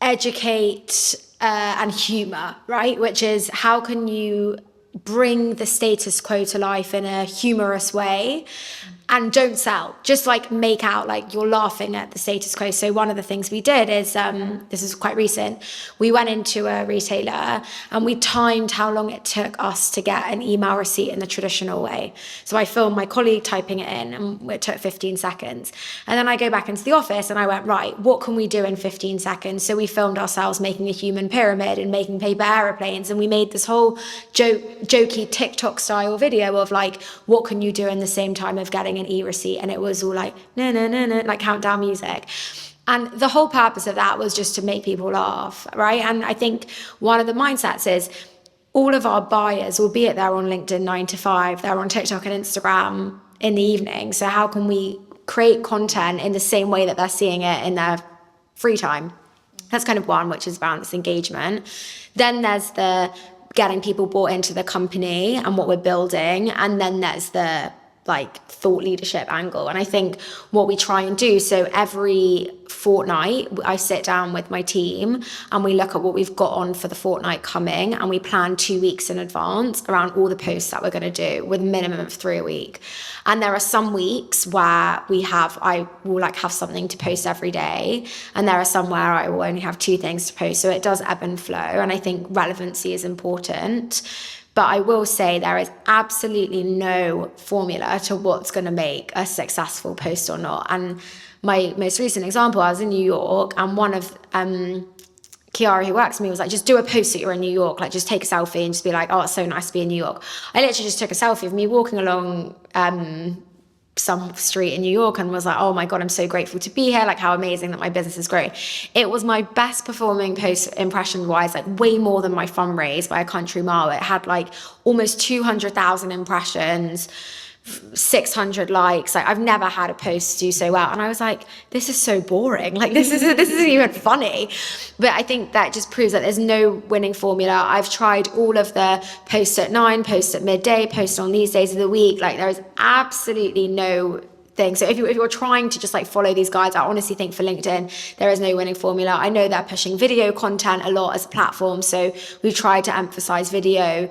Speaker 6: educate and humor, right? Which is, how can you bring the status quo to life in a humorous way, and don't sell, just make out you're laughing at the status quo. So one of the things we did is, this is quite recent, we went into a retailer and we timed how long it took us to get an email receipt in the traditional way. So I filmed my colleague typing it in, and it took 15 seconds. And then I go back into the office and I went, right, what can we do in 15 seconds? So we filmed ourselves making a human pyramid and making paper aeroplanes, and we made this whole jokey TikTok style video of what can you do in the same time of getting an e-receipt. And it was all no, no, no, no, countdown music. And the whole purpose of that was just to make people laugh, right? And I think one of the mindsets is, all of our buyers, albeit they're on LinkedIn 9 to 5, they're on TikTok and Instagram in the evening. So how can we create content in the same way that they're seeing it in their free time? That's kind of one, which is around this engagement. Then there's the getting people bought into the company and what we're building. And then there's the thought leadership angle. And I think what we try and do, so every fortnight I sit down with my team and we look at what we've got on for the fortnight coming, and we plan 2 weeks in advance around all the posts that we're going to do, with a minimum of 3 a week. And there are some weeks where I will have something to post every day, and there are some where I will only have 2 things to post. So it does ebb and flow, and I think relevancy is important. But I will say there is absolutely no formula to what's going to make a successful post or not. And my most recent example, I was in New York, and one of Kiara, who works with me, was like, just do a post that you're in New York, like just take a selfie and just be like, oh, it's so nice to be in New York. I literally just took a selfie of me walking along some street in New York and was like, oh my God, I'm so grateful to be here. Like how amazing that my business is growing. It was my best performing post impression wise, like way more than my fundraise by a country mile. It had like almost 200,000 impressions, 600 likes. Like I've never had a post do so well. And I was like, this is so boring. Like this isn't even funny. But I think that just proves that there's no winning formula. I've tried all of the posts at 9, posts at midday, posts on these days of the week. Like there is absolutely no thing. So if you're trying to just like follow these guides, I honestly think for LinkedIn, there is no winning formula. I know they're pushing video content a lot as a platform. So we've tried to emphasize video.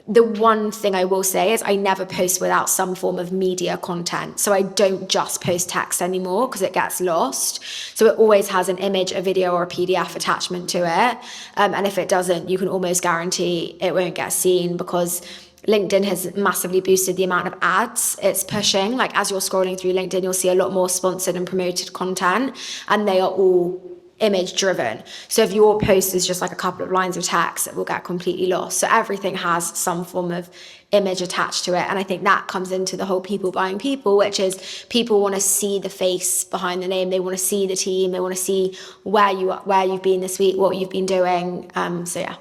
Speaker 6: The one thing I will say is I never post without some form of media content. So I don't just post text anymore because it gets lost. So it always has an image, a video, or a PDF attachment to it. And if it doesn't, you can almost guarantee it won't get seen because LinkedIn has massively boosted the amount of ads it's pushing. Like as you're scrolling through LinkedIn, you'll see a lot more sponsored and promoted content, and they are all image driven. So if your post is just like a couple of lines of text, it will get completely lost. So everything has some form of image attached to it. And I think that comes into the whole people buying people, which is people want to see the face behind the name. They want to see the team. They want to see where you've been this week, what you've been doing. So yeah.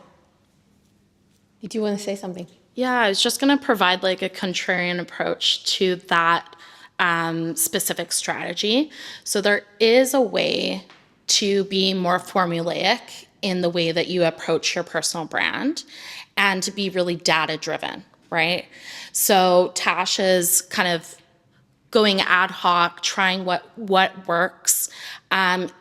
Speaker 3: Did you want to say something?
Speaker 4: Yeah, I was just going to provide like a contrarian approach to that specific strategy. So there is a way to be more formulaic in the way that you approach your personal brand and to be really data driven, right? So Tash is kind of going ad hoc, trying what works.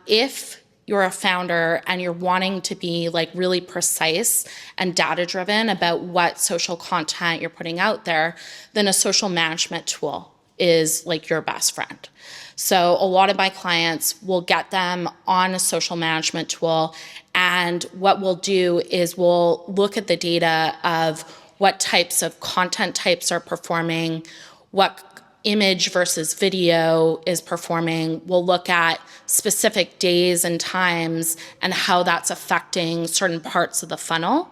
Speaker 4: If you're a founder and you're wanting to be like really precise and data driven about what social content you're putting out there, then a social management tool is like your best friend. So a lot of my clients will get them on a social management tool, and what we'll do is we'll look at the data of what types of content types are performing, what image versus video is performing. We'll look at specific days and times and how that's affecting certain parts of the funnel.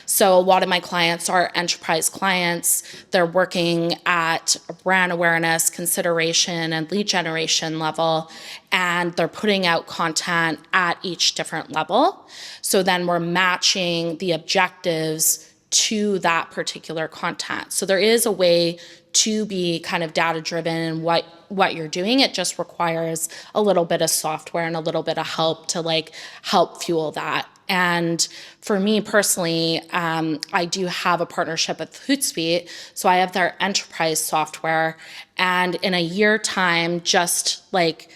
Speaker 4: So a lot of my clients are enterprise clients. They're working at brand awareness, consideration, and lead generation level, and they're putting out content at each different level. So then we're matching the objectives to that particular content. So there is a way to be kind of data driven in what you're doing. It just requires a little bit of software and a little bit of help to like help fuel that. And for me personally, I do have a partnership with Hootsuite. So I have their enterprise software, and in a year time, just like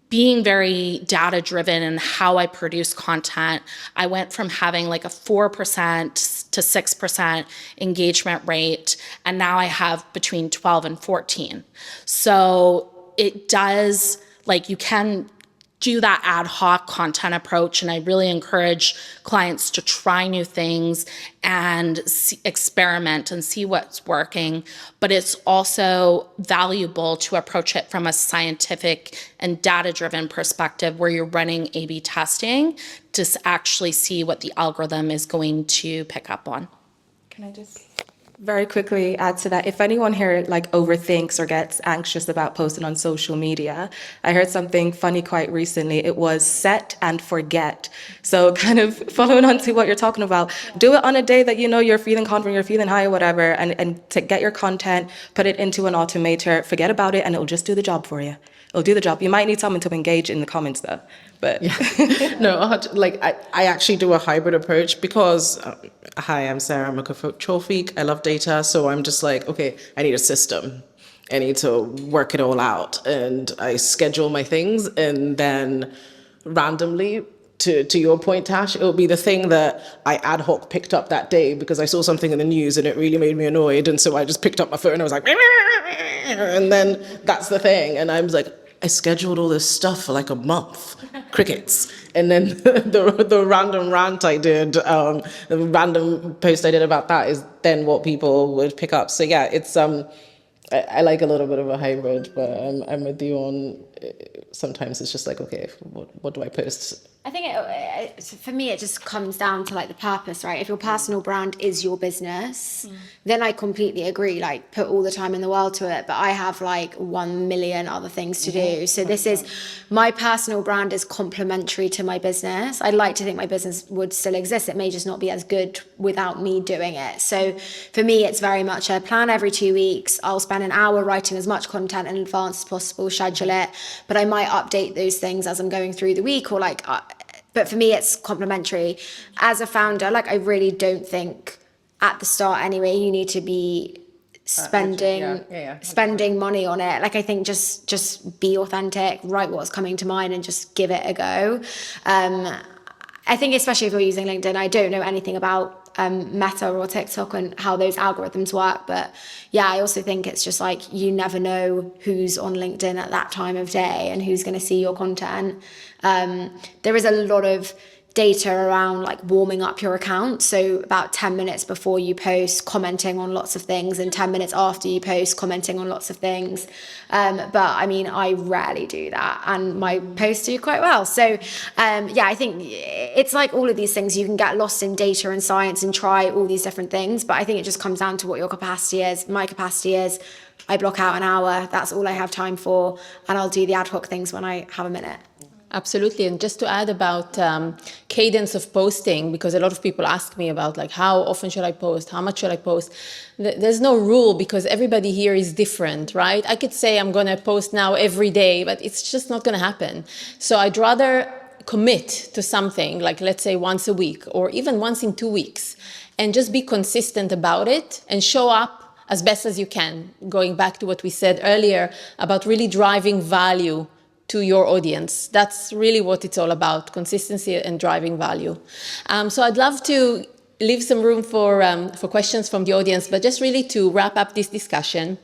Speaker 4: being very data driven in how I produce content, I went from having like a 4% to 6% engagement rate, and now I have between 12 and 14. So it does, like, you can do that ad hoc content approach, and I really encourage clients to try new things and experiment and see what's working. But it's also valuable to approach it from a scientific and data-driven perspective where you're running A/B testing to actually see what the algorithm is going to pick up on.
Speaker 5: Can I just very quickly add to that? If anyone here like overthinks or gets anxious about posting on social media, I heard something funny quite recently. It was set and forget. So kind of following on to what you're talking about, do it on a day that you know you're feeling confident, you're feeling high or whatever, and to get your content, put it into an automator, forget about it, and it'll just do the job for you. It'll do the job. You might need someone to engage in the comments though. But
Speaker 7: No, like I actually do a hybrid approach because, hi, I'm Sarah, I'm a control freak. I love data. So I'm just like, okay, I need a system. I need to work it all out. And I schedule my things, and then randomly, to your point, Tash, it'll be the thing that I ad hoc picked up that day because I saw something in the news and it really made me annoyed. And so I just picked up my phone and I was like, and then that's the thing. And I was like, I scheduled all this stuff for like a month, crickets. And then the random rant I did, the random post I did about that is then what people would pick up. So yeah, it's I like a little bit of a hybrid, but I'm with you on sometimes it's just like, okay, what do I post?
Speaker 6: I think for me, it just comes down to like the purpose, right? If your personal brand is your business, then I completely agree. Like, put all the time in the world to it. But I have like 1 million other things to do. So this is my personal brand is complementary to my business. I'd like to think my business would still exist. It may just not be as good without me doing it. So for me, it's very much a plan every 2 weeks. I'll spend an hour writing as much content in advance as possible, schedule it. But I might update those things as I'm going through the week, or like. But for me, it's complementary. As a founder, like, I really don't think at the start anyway, you need to be spending money on it. Like, I think just be authentic, write what's coming to mind and just give it a go. I think especially if you're using LinkedIn, I don't know anything about Meta or TikTok and how those algorithms work. But yeah, I also think it's just like, you never know who's on LinkedIn at that time of day and who's going to see your content. There is a lot of data around like warming up your account. So about 10 minutes before you post, commenting on lots of things, and 10 minutes after you post, commenting on lots of things. But I mean, I rarely do that, and my posts do quite well. So yeah, I think it's like all of these things, you can get lost in data and science and try all these different things. But I think it just comes down to what your capacity is. My capacity is I block out an hour. That's all I have time for. And I'll do the ad hoc things when I have a minute.
Speaker 3: Absolutely. And just to add about cadence of posting, because a lot of people ask me about like, how often should I post? How much should I post? There's no rule, because everybody here is different, right? I could say I'm going to post now every day, but it's just not going to happen. So I'd rather commit to something like, let's say once a week or even once in 2 weeks, and just be consistent about it and show up as best as you can. Going back to what we said earlier about really driving value to your audience. That's really what it's all about, consistency and driving value. So I'd love to leave some room for questions from the audience, but just really to wrap up this discussion,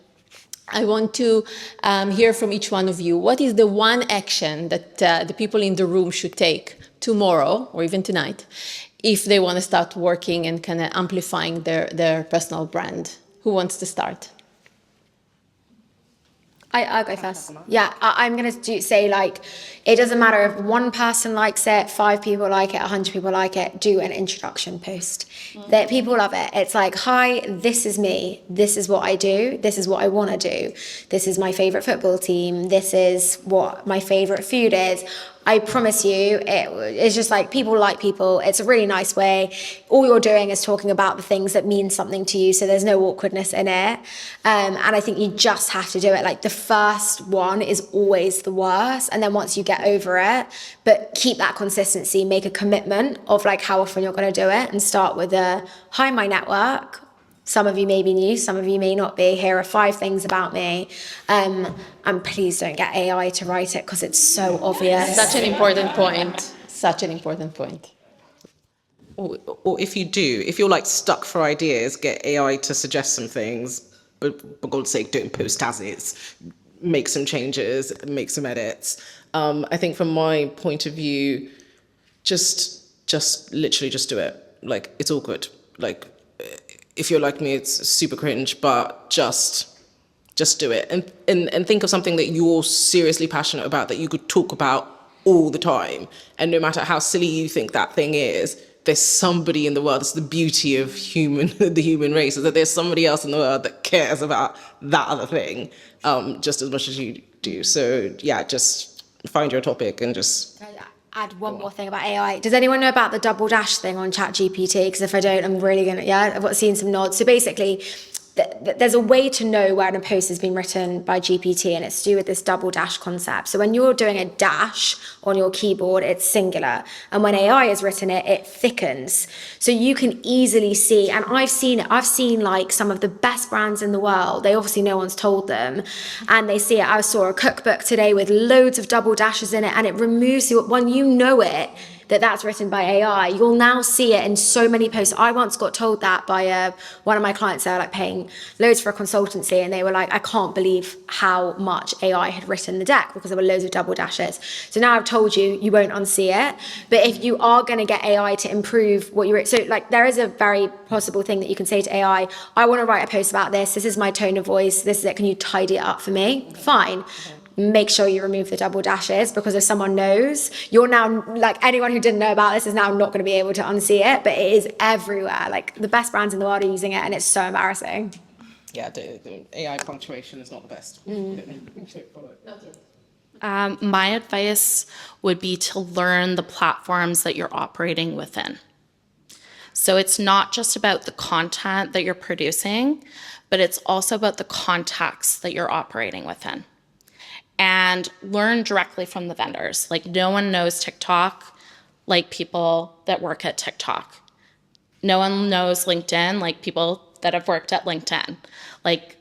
Speaker 3: I want to hear from each one of you. What is the one action that the people in the room should take tomorrow or even tonight if they want to start working and kind of amplifying their personal brand? Who wants to start?
Speaker 6: I'll go first. Yeah, I'm going to say, like, it doesn't matter if one person likes it, 5 people like it, 100 people like it, do an introduction post. That people love it. It's like, hi, this is me. This is what I do. This is what I want to do. This is my favorite football team. This is what my favorite food is. I promise you, it's just like, people like people. It's a really nice way. All you're doing is talking about the things that mean something to you, so there's no awkwardness in it. And I think you just have to do it. Like, the first one is always the worst, and then once you get over it, but keep that consistency, make a commitment of like how often you're going to do it, and start with hi, my network. Some of you may be new, some of you may not be. Here are 5 things about me. And please don't get AI to write it, because it's so obvious.
Speaker 3: Such an important point. Such an important point.
Speaker 7: Or if you do, if you're like stuck for ideas, get AI to suggest some things. But for God's sake, don't post as is. Make some changes, make some edits. I think from my point of view, just literally just do it. Like, it's all good. Like, if you're like me, it's super cringe, but just do it. And think of something that you're seriously passionate about, that you could talk about all the time. And no matter how silly you think that thing is, there's somebody in the world. It's the beauty of the human race, is that there's somebody else in the world that cares about that other thing just as much as you do. So yeah, just find your topic and just...
Speaker 6: Add one more thing about AI. Does anyone know about the double dash thing on ChatGPT? Because if I don't, I'm really going to, I've seen some nods. So basically, there's a way to know when a post has been written by GPT, and it's to do with this double dash concept. So when you're doing a dash on your keyboard, it's singular. And when AI has written it, it thickens. So you can easily see, and I've seen like some of the best brands in the world. They obviously, no one's told them. And they see it. I saw a cookbook today with loads of double dashes in it, and it removes you when you know it, that's written by AI. You'll now see it in so many posts. I once got told that by one of my clients. They were like paying loads for a consultancy, and they were like, I can't believe how much AI had written the deck, because there were loads of double dashes. So now I've told you, you won't unsee it. But if you are going to get AI to improve what you wrote, so like, there is a very possible thing that you can say to AI, I want to write a post about this. This is my tone of voice. This is it. Can you tidy it up for me? Fine. make sure you remove the double dashes, because if someone knows, you're now, like anyone who didn't know about this is now not going to be able to unsee it, but it is everywhere. Like the best brands in the world are using it and it's so embarrassing.
Speaker 7: Yeah, the AI punctuation is not the best.
Speaker 4: My advice would be to learn the platforms that you're operating within. So it's not just about the content that you're producing, but it's also about the context that you're operating within. And learn directly from the vendors. Like, no one knows TikTok like people that work at TikTok. No one knows LinkedIn like people that have worked at LinkedIn. Like,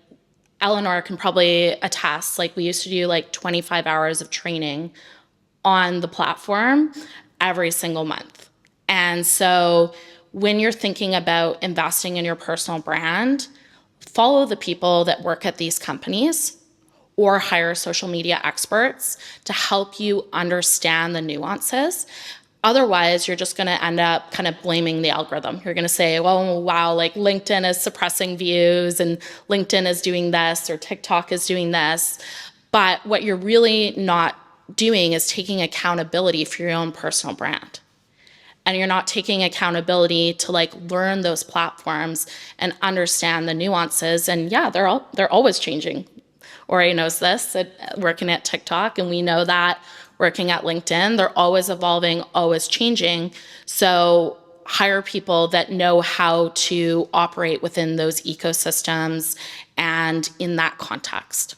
Speaker 4: Eleanor can probably attest, like we used to do like 25 hours of training on the platform every single month. And so when you're thinking about investing in your personal brand, follow the people that work at these companies or hire social media experts to help you understand the nuances. Otherwise, you're just going to end up kind of blaming the algorithm. You're going to say, well, wow, like LinkedIn is suppressing views and LinkedIn is doing this or TikTok is doing this. But what you're really not doing is taking accountability for your own personal brand. And you're not taking accountability to like learn those platforms and understand the nuances. And yeah, they're always changing. Ori knows this, working at TikTok, and we know that working at LinkedIn, they're always evolving, always changing. So hire people that know how to operate within those ecosystems and in that context.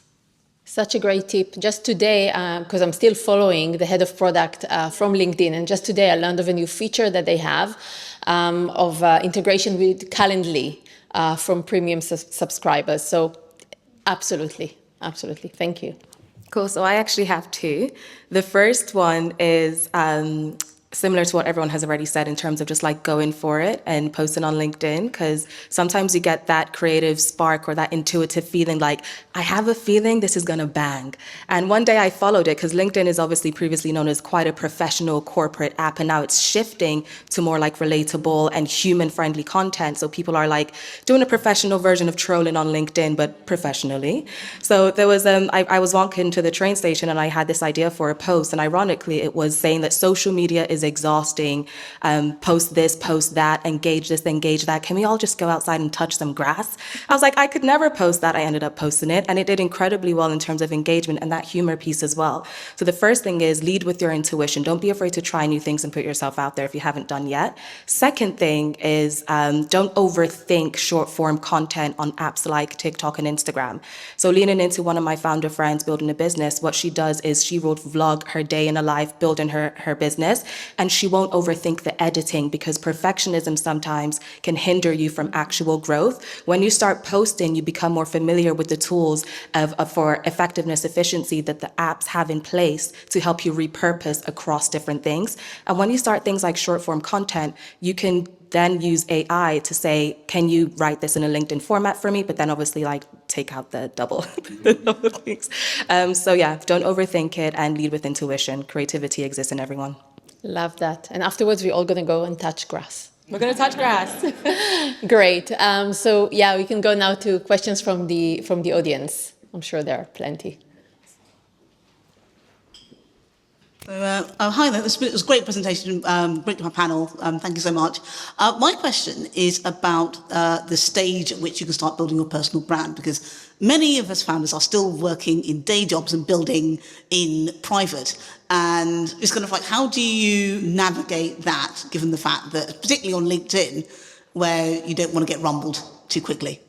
Speaker 3: Such a great tip. Just today, because I'm still following the head of product from LinkedIn, and just today I learned of a new feature that they have of integration with Calendly from premium subscribers. So absolutely, absolutely. Thank you.
Speaker 5: Cool. So I actually have two. The first one is similar to what everyone has already said in terms of just like going for it and posting on LinkedIn, because sometimes you get that creative spark or that intuitive feeling like, I have a feeling this is going to bang. And one day I followed it because LinkedIn is obviously previously known as quite a professional corporate app, and now it's shifting to more like relatable and human-friendly content. So people are like doing a professional version of trolling on LinkedIn, but professionally. So there was, I was walking to the train station and I had this idea for a post, and ironically it was saying that social media is exhausting, post this, post that, engage this, engage that. Can we all just go outside and touch some grass? I was like, I could never post that. I ended up posting it, and it did incredibly well in terms of engagement and that humor piece as well. So the first thing is lead with your intuition. Don't be afraid to try new things and put yourself out there if you haven't done yet. Second thing is don't overthink short form content on apps like TikTok and Instagram. So leaning into one of my founder friends building a business, what she does is she will vlog her day in a life building her business, and she won't overthink the editing, because perfectionism sometimes can hinder you from actual growth. When you start posting, you become more familiar with the tools for effectiveness, efficiency that the apps have in place to help you repurpose across different things. And when you start things like short form content, you can then use AI to say, can you write this in a LinkedIn format for me? But then obviously like take out the double things. So yeah, don't overthink it and lead with intuition. Creativity exists in everyone.
Speaker 3: Love that. And afterwards, we're all going to go and touch grass.
Speaker 5: We're going to touch grass.
Speaker 3: Great. So yeah, we can go now to questions from the audience. I'm sure there are plenty.
Speaker 8: So, hi there, it was a great presentation, great to my panel, thank you so much. My question is about the stage at which you can start building your personal brand, because many of us founders are still working in day jobs and building in private. And it's kind of like, how do you navigate that, given the fact that, particularly on LinkedIn, where you don't want to get rumbled too quickly?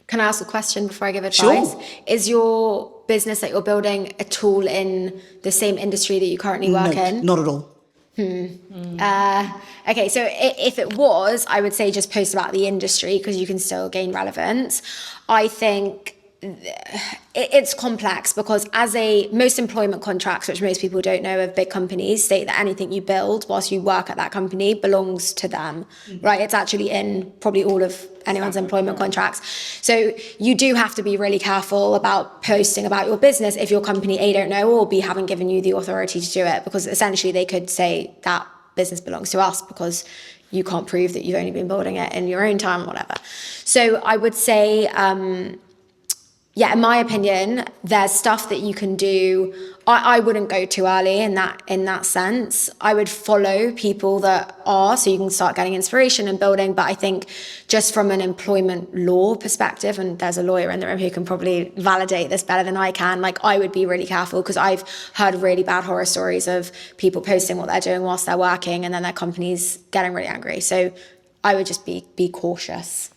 Speaker 6: Can I ask a question before I give advice?
Speaker 8: Sure.
Speaker 6: Is your business that you're building at all in the same industry that you currently work in?
Speaker 8: Not at all.
Speaker 6: Okay, so if it was, I would say just post about the industry, because you can still gain relevance. I think it's complex, because most employment contracts, which most people don't know of big companies, state that anything you build whilst you work at that company belongs to them, right? It's actually in probably all of anyone's employment contracts. So you do have to be really careful about posting about your business if your company A, don't know, or B, haven't given you the authority to do it, because essentially they could say that business belongs to us because you can't prove that you've only been building it in your own time or whatever. So I would say yeah, in my opinion, there's stuff that you can do. I wouldn't go too early in that sense. I would follow people that are, so you can start getting inspiration and building. But I think just from an employment law perspective, and there's a lawyer in the room who can probably validate this better than I can, like I would be really careful, because I've heard really bad horror stories of people posting what they're doing whilst they're working and then their company's getting really angry. So I would just be cautious.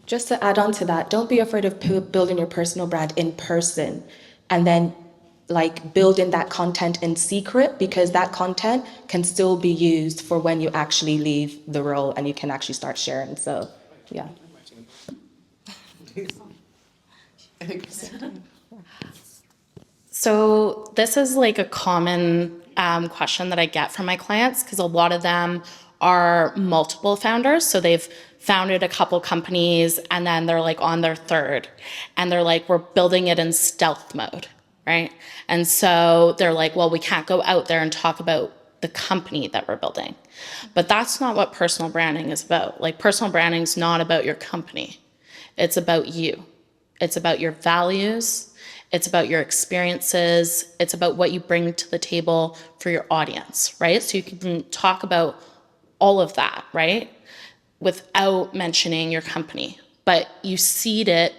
Speaker 5: Just to add on to that, don't be afraid of building your personal brand in person and then like building that content in secret, because that content can still be used for when you actually leave the role and you can actually start sharing. So, yeah.
Speaker 4: So this is like a common question that I get from my clients, because a lot of them are multiple founders. So they've founded a couple companies and then they're like on their third and they're like, we're building it in stealth mode, right? And so they're like, well, we can't go out there and talk about the company that we're building. But that's not what personal branding is about. Like, personal branding is not about your company. It's about you. It's about your values. It's about your experiences. It's about what you bring to the table for your audience, right? So you can talk about all of that, right? Without mentioning your company. But you seed it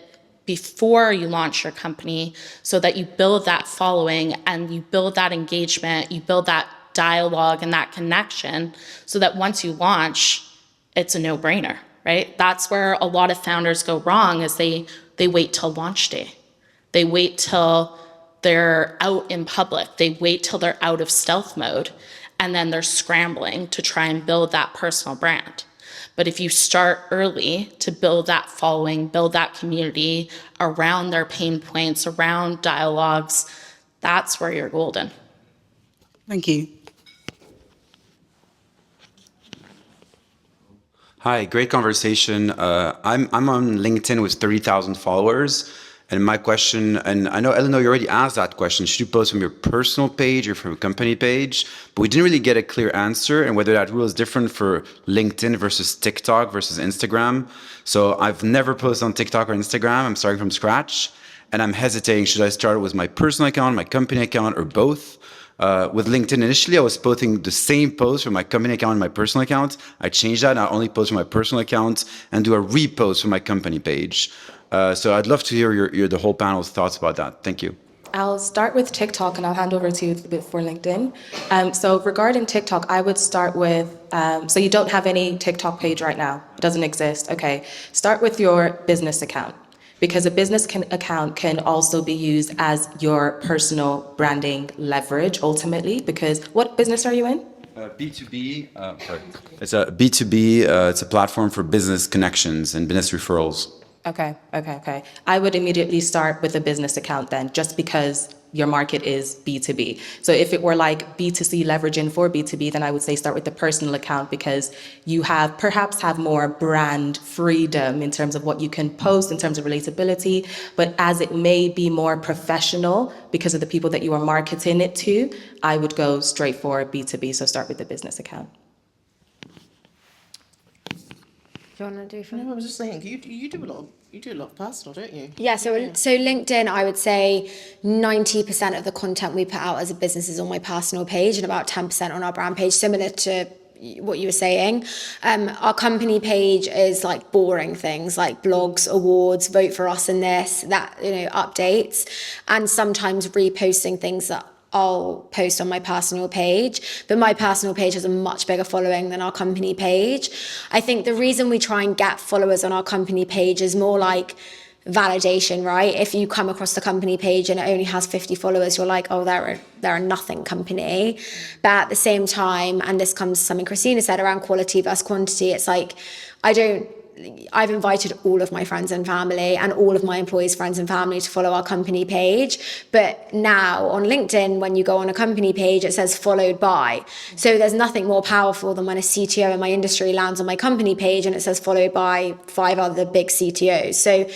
Speaker 4: before you launch your company so that you build that following and you build that engagement, you build that dialogue and that connection, so that once you launch, it's a no-brainer, right? That's where a lot of founders go wrong, is they wait till launch day. They wait till they're out in public. They wait till they're out of stealth mode, and then they're scrambling to try and build that personal brand. But if you start early to build that following, build that community around their pain points, around dialogues, that's where you're golden.
Speaker 8: Thank you.
Speaker 9: Hi, great conversation. I'm on LinkedIn with 30,000 followers. And my question, and I know, Eleanor, you already asked that question, should you post from your personal page or from a company page? But we didn't really get a clear answer, and whether that rule is different for LinkedIn versus TikTok versus Instagram. So I've never posted on TikTok or Instagram. I'm starting from scratch. And I'm hesitating, should I start with my personal account, my company account, or both? With LinkedIn, initially, I was posting the same post from my company account and my personal account. I changed that. I only post from my personal account and do a repost from my company page. So I'd love to hear the whole panel's thoughts about that. Thank you.
Speaker 5: I'll start with TikTok and I'll hand over to you for LinkedIn. So regarding TikTok, I would start with, so you don't have any TikTok page right now. It doesn't exist. Okay. Start with your business account, because a business account can also be used as your personal branding leverage ultimately, because what business are you in?
Speaker 9: B2B, sorry. It's a B2B, it's a platform for business connections and business referrals.
Speaker 5: Okay. I would immediately start with a business account then, just because your market is B2B. So if it were like B2C leveraging for B2B, then I would say start with the personal account, because you perhaps have more brand freedom in terms of what you can post, in terms of relatability. But as it may be more professional because of the people that you are marketing it to, I would go straight for B2B. So start with the business account.
Speaker 6: Do you want to do for
Speaker 7: No, I was just saying, you do a lot of personal, don't you?
Speaker 6: Yeah, so LinkedIn, I would say 90% of the content we put out as a business is on my personal page and about 10% on our brand page, similar to what you were saying. Our company page is like boring things like blogs, awards, vote for us in this, that, updates, and sometimes reposting things that I'll post on my personal page, but my personal page has a much bigger following than our company page. I think the reason we try and get followers on our company page is more like validation, right? If you come across the company page and it only has 50 followers, you're like, oh, they're a nothing company. But at the same time, and this comes to something Christina said around quality versus quantity, it's like, I've invited all of my friends and family and all of my employees' friends and family to follow our company page. But now on LinkedIn, when you go on a company page, it says followed by. So there's nothing more powerful than when a CTO in my industry lands on my company page and it says followed by 5 other big CTOs. So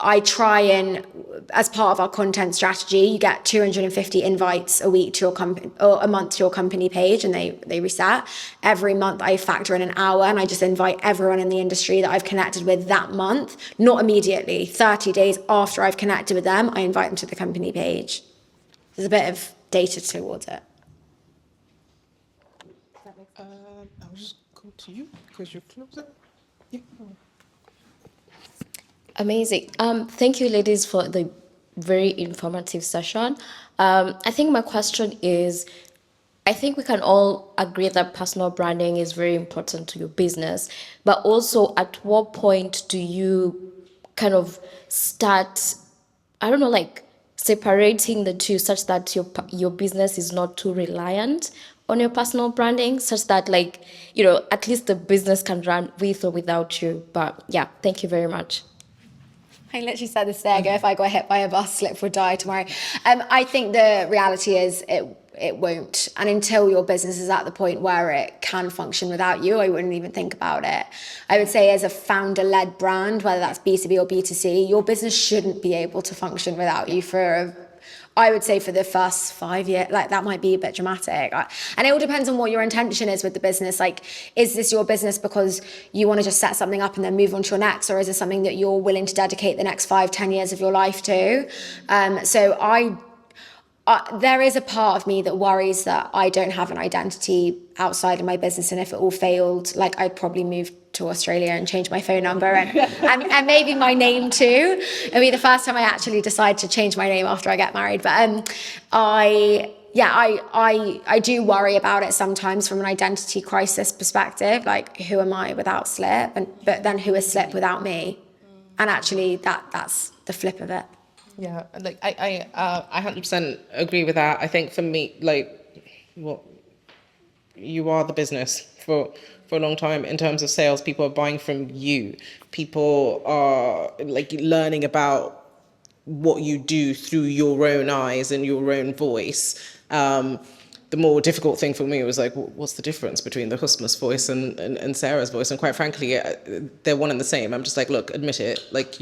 Speaker 6: I try and, as part of our content strategy, you get 250 invites a week to your company, or a month to your company page, and they reset. Every month I factor in an hour and I just invite everyone in the industry that I've connected with that month, not immediately, 30 days after I've connected with them, I invite them to the company page. There's a bit of data towards it.
Speaker 7: I'll just go to you because you're closer. Yeah.
Speaker 10: Amazing. Thank you, ladies, for the very informative session. I think my question is, I think we can all agree that personal branding is very important to your business, but also at what point do you kind of start, I don't know, like separating the two such that your business is not too reliant on your personal branding, such that like, you know, at least the business can run with or without you. But yeah, thank you very much.
Speaker 6: I literally said this day ago, if I got hit by a bus, Slip would die tomorrow. I think the reality is it won't. And until your business is at the point where it can function without you, I wouldn't even think about it. I would say as a founder-led brand, whether that's B2B or B2C, your business shouldn't be able to function without you I would say for the first 5 years, like that might be a bit dramatic. And it all depends on what your intention is with the business. Like, is this your business because you want to just set something up and then move on to your next? Or is it something that you're willing to dedicate the next 5-10 years of your life to? There is a part of me that worries that I don't have an identity outside of my business. And if it all failed, like I'd probably move to Australia and change my phone number and maybe my name too. It'll be the first time I actually decide to change my name after I get married. But I do worry about it sometimes from an identity crisis perspective. Like, who am I without Slip? But then who is Slip without me? And actually that's the flip of it.
Speaker 7: Yeah, like I 100% agree with that. I think for me, like, you are the business for a long time in terms of sales. People are buying from you. People are like learning about what you do through your own eyes and your own voice. The more difficult thing for me was like, what's the difference between the Husma's voice and Sarah's voice? And quite frankly, they're one and the same. I'm just like, look, admit it. Like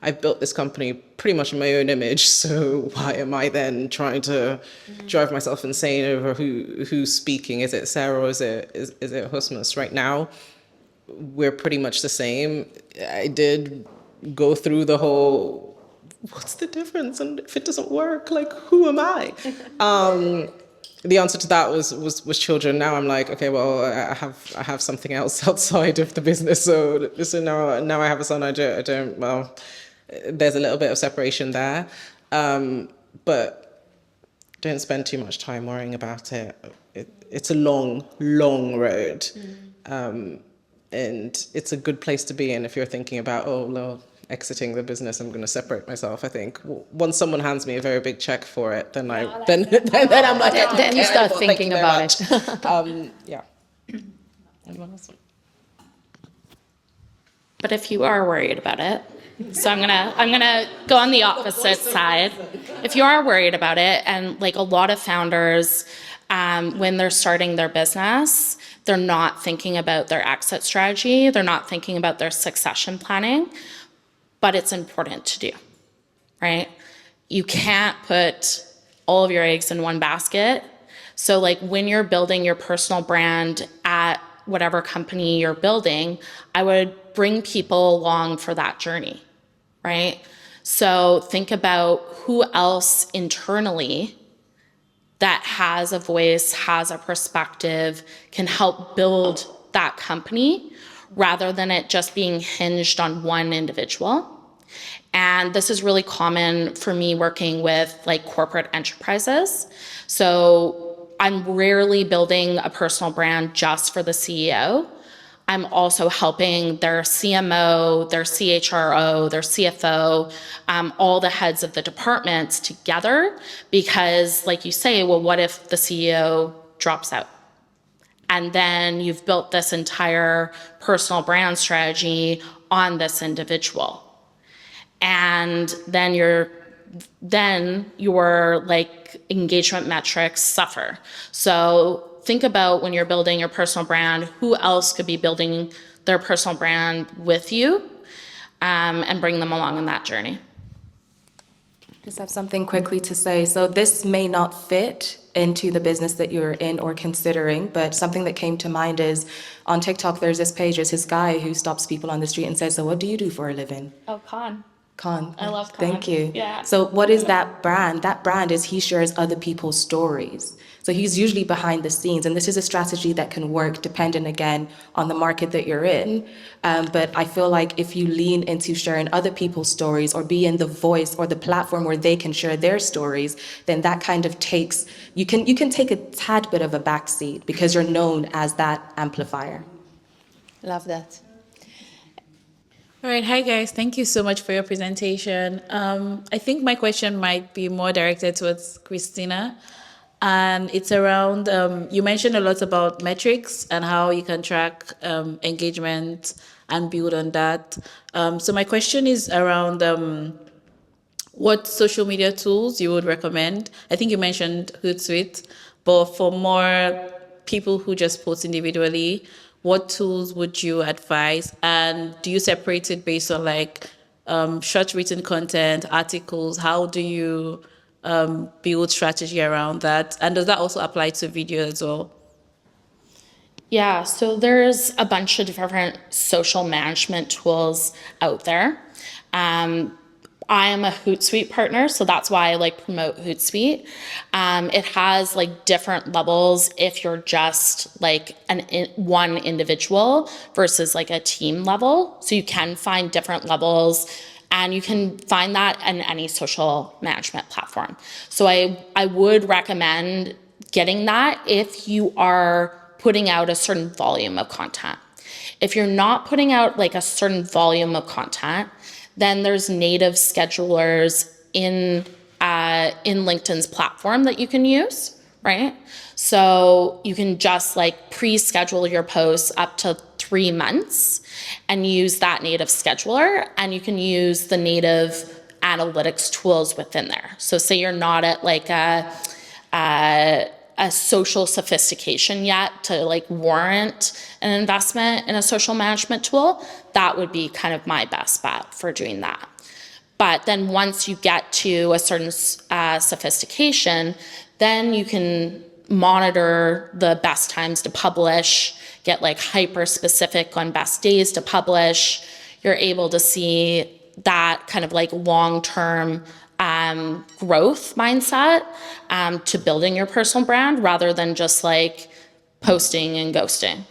Speaker 7: I've built this company pretty much in my own image, so why am I then trying to drive myself insane over who's speaking? Is it Sarah or is it Husmas? Right now, we're pretty much the same. I did go through the whole, what's the difference? And if it doesn't work, like, who am I? The answer to that was children. Now I'm like, okay, well, I have something else outside of the business. So now I have a son. I don't. Well, there's a little bit of separation there, but don't spend too much time worrying about it. It's a long road, and it's a good place to be in if you're thinking about, oh, well, exiting the business, I'm going to separate myself. I think once someone hands me a very big check for it, then I'm like,
Speaker 3: then you start thinking about it.
Speaker 7: Yeah. Anyone else?
Speaker 4: But if you are worried about it, so I'm gonna go on the opposite side. If you are worried about it, and like a lot of founders, when they're starting their business, they're not thinking about their exit strategy. They're not thinking about their succession planning, but it's important to do, right? You can't put all of your eggs in one basket. So like when you're building your personal brand at whatever company you're building, I would bring people along for that journey, right? So think about who else internally that has a voice, has a perspective, can help build that company rather than it just being hinged on one individual. And this is really common for me working with like corporate enterprises. So I'm rarely building a personal brand just for the CEO. I'm also helping their CMO, their CHRO, their CFO, all the heads of the departments together, because like you say, well, what if the CEO drops out? And then you've built this entire personal brand strategy on this individual. And then your like engagement metrics suffer. So think about when you're building your personal brand, who else could be building their personal brand with you? and bring them along in that journey.
Speaker 5: Just have something quickly to say. So this may not fit into the business that you're in or considering, but something that came to mind is on TikTok, there's this page, there's this guy who stops people on the street and says, so what do you do for a living?
Speaker 4: Oh, Khan.
Speaker 5: Khan.
Speaker 4: I love Khan.
Speaker 5: Thank you.
Speaker 4: Yeah.
Speaker 5: So what is that brand? That brand is he shares other people's stories. So he's usually behind the scenes, and this is a strategy that can work depending, again, on the market that you're in. But I feel like if you lean into sharing other people's stories or be in the voice or the platform where they can share their stories, then that kind of takes, you can take a tad bit of a backseat because you're known as that amplifier.
Speaker 3: Love that. All right, hi guys. Thank you so much for your presentation. I think my question might be more directed towards Christina, and it's around, you mentioned a lot about metrics and how you can track engagement and build on that. So my question is around what social media tools you would recommend. I think you mentioned Hootsuite, but for more people who just post individually, what tools would you advise? And do you separate it based on like short written content, articles? How do you build strategy around that? And does that also apply to video as well?
Speaker 4: Yeah, so there's a bunch of different social management tools out there. I am a Hootsuite partner, so that's why I like promote Hootsuite. It has like different levels if you're just like one individual versus like a team level. So you can find different levels, and you can find that in any social management platform. So I would recommend getting that if you are putting out a certain volume of content. If you're not putting out like a certain volume of content, then there's native schedulers in LinkedIn's platform that you can use, right? So you can just like pre-schedule your posts up to 3 months and use that native scheduler, and you can use the native analytics tools within there. So say you're not at like a social sophistication yet to like warrant an investment in a social management tool, that would be kind of my best bet for doing that. But then once you get to a certain sophistication, then you can monitor the best times to publish, get like hyper specific on best days to publish. You're able to see that kind of like long-term growth mindset to building your personal brand rather than just like posting and ghosting.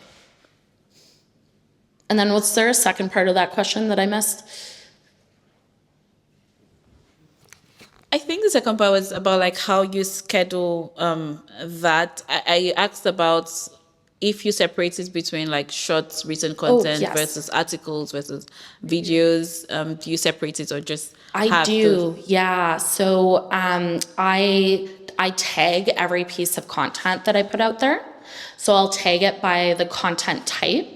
Speaker 4: And then was there a second part of that question that I missed?
Speaker 3: I think the second part was about like how you schedule that. I asked about if you separate it between like short written content
Speaker 4: yes.
Speaker 3: versus articles versus videos. Do you separate it or just
Speaker 4: I do, yeah. So I tag every piece of content that I put out there. So I'll tag it by the content type.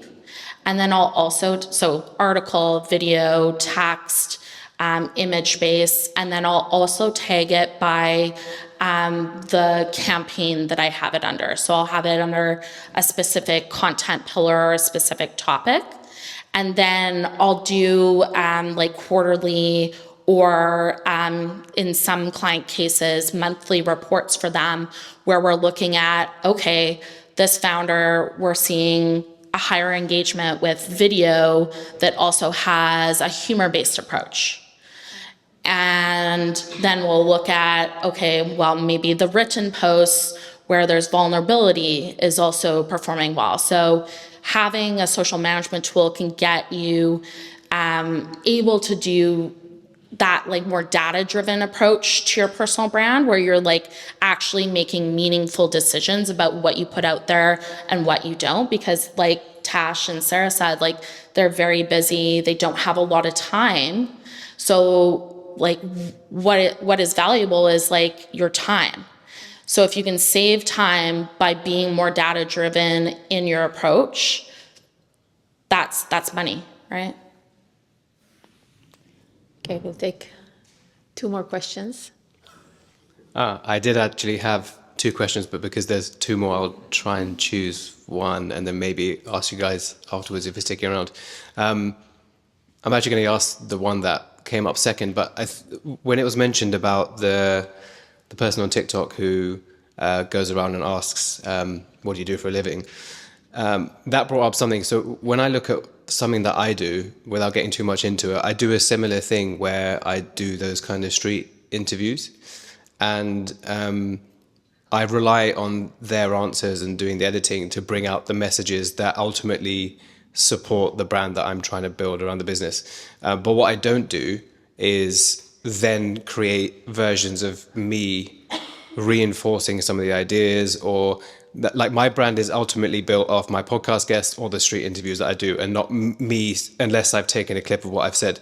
Speaker 4: And then I'll also, so article, video, text, image base, and then I'll also tag it by the campaign that I have it under. So I'll have it under a specific content pillar or a specific topic. And then I'll do like quarterly or in some client cases, monthly reports for them where we're looking at, okay, this founder, we're seeing a higher engagement with video that also has a humor-based approach. And then we'll look at, okay, well, maybe the written posts where there's vulnerability is also performing well. So having a social management tool can get you able to do that like more data-driven approach to your personal brand where you're like actually making meaningful decisions about what you put out there and what you don't, because like Tash and Sarah said, like they're very busy, they don't have a lot of time. So like what is valuable is like your time. So if you can save time by being more data-driven in your approach, that's money, right?
Speaker 3: Okay, we'll take 2 more questions.
Speaker 11: I did actually have 2 questions, but because there's 2 more, I'll try and choose one and then maybe ask you guys afterwards if you're sticking around. I'm actually going to ask the one that came up second, but when it was mentioned about the person on TikTok who goes around and asks, what do you do for a living? That brought up something. So when I look at something that I do, without getting too much into it, I do a similar thing where I do those kind of street interviews. And I rely on their answers and doing the editing to bring out the messages that ultimately support the brand that I'm trying to build around the business. But what I don't do is then create versions of me reinforcing some of the ideas, or that, like, my brand is ultimately built off my podcast guests or the street interviews that I do, and not me, unless I've taken a clip of what I've said.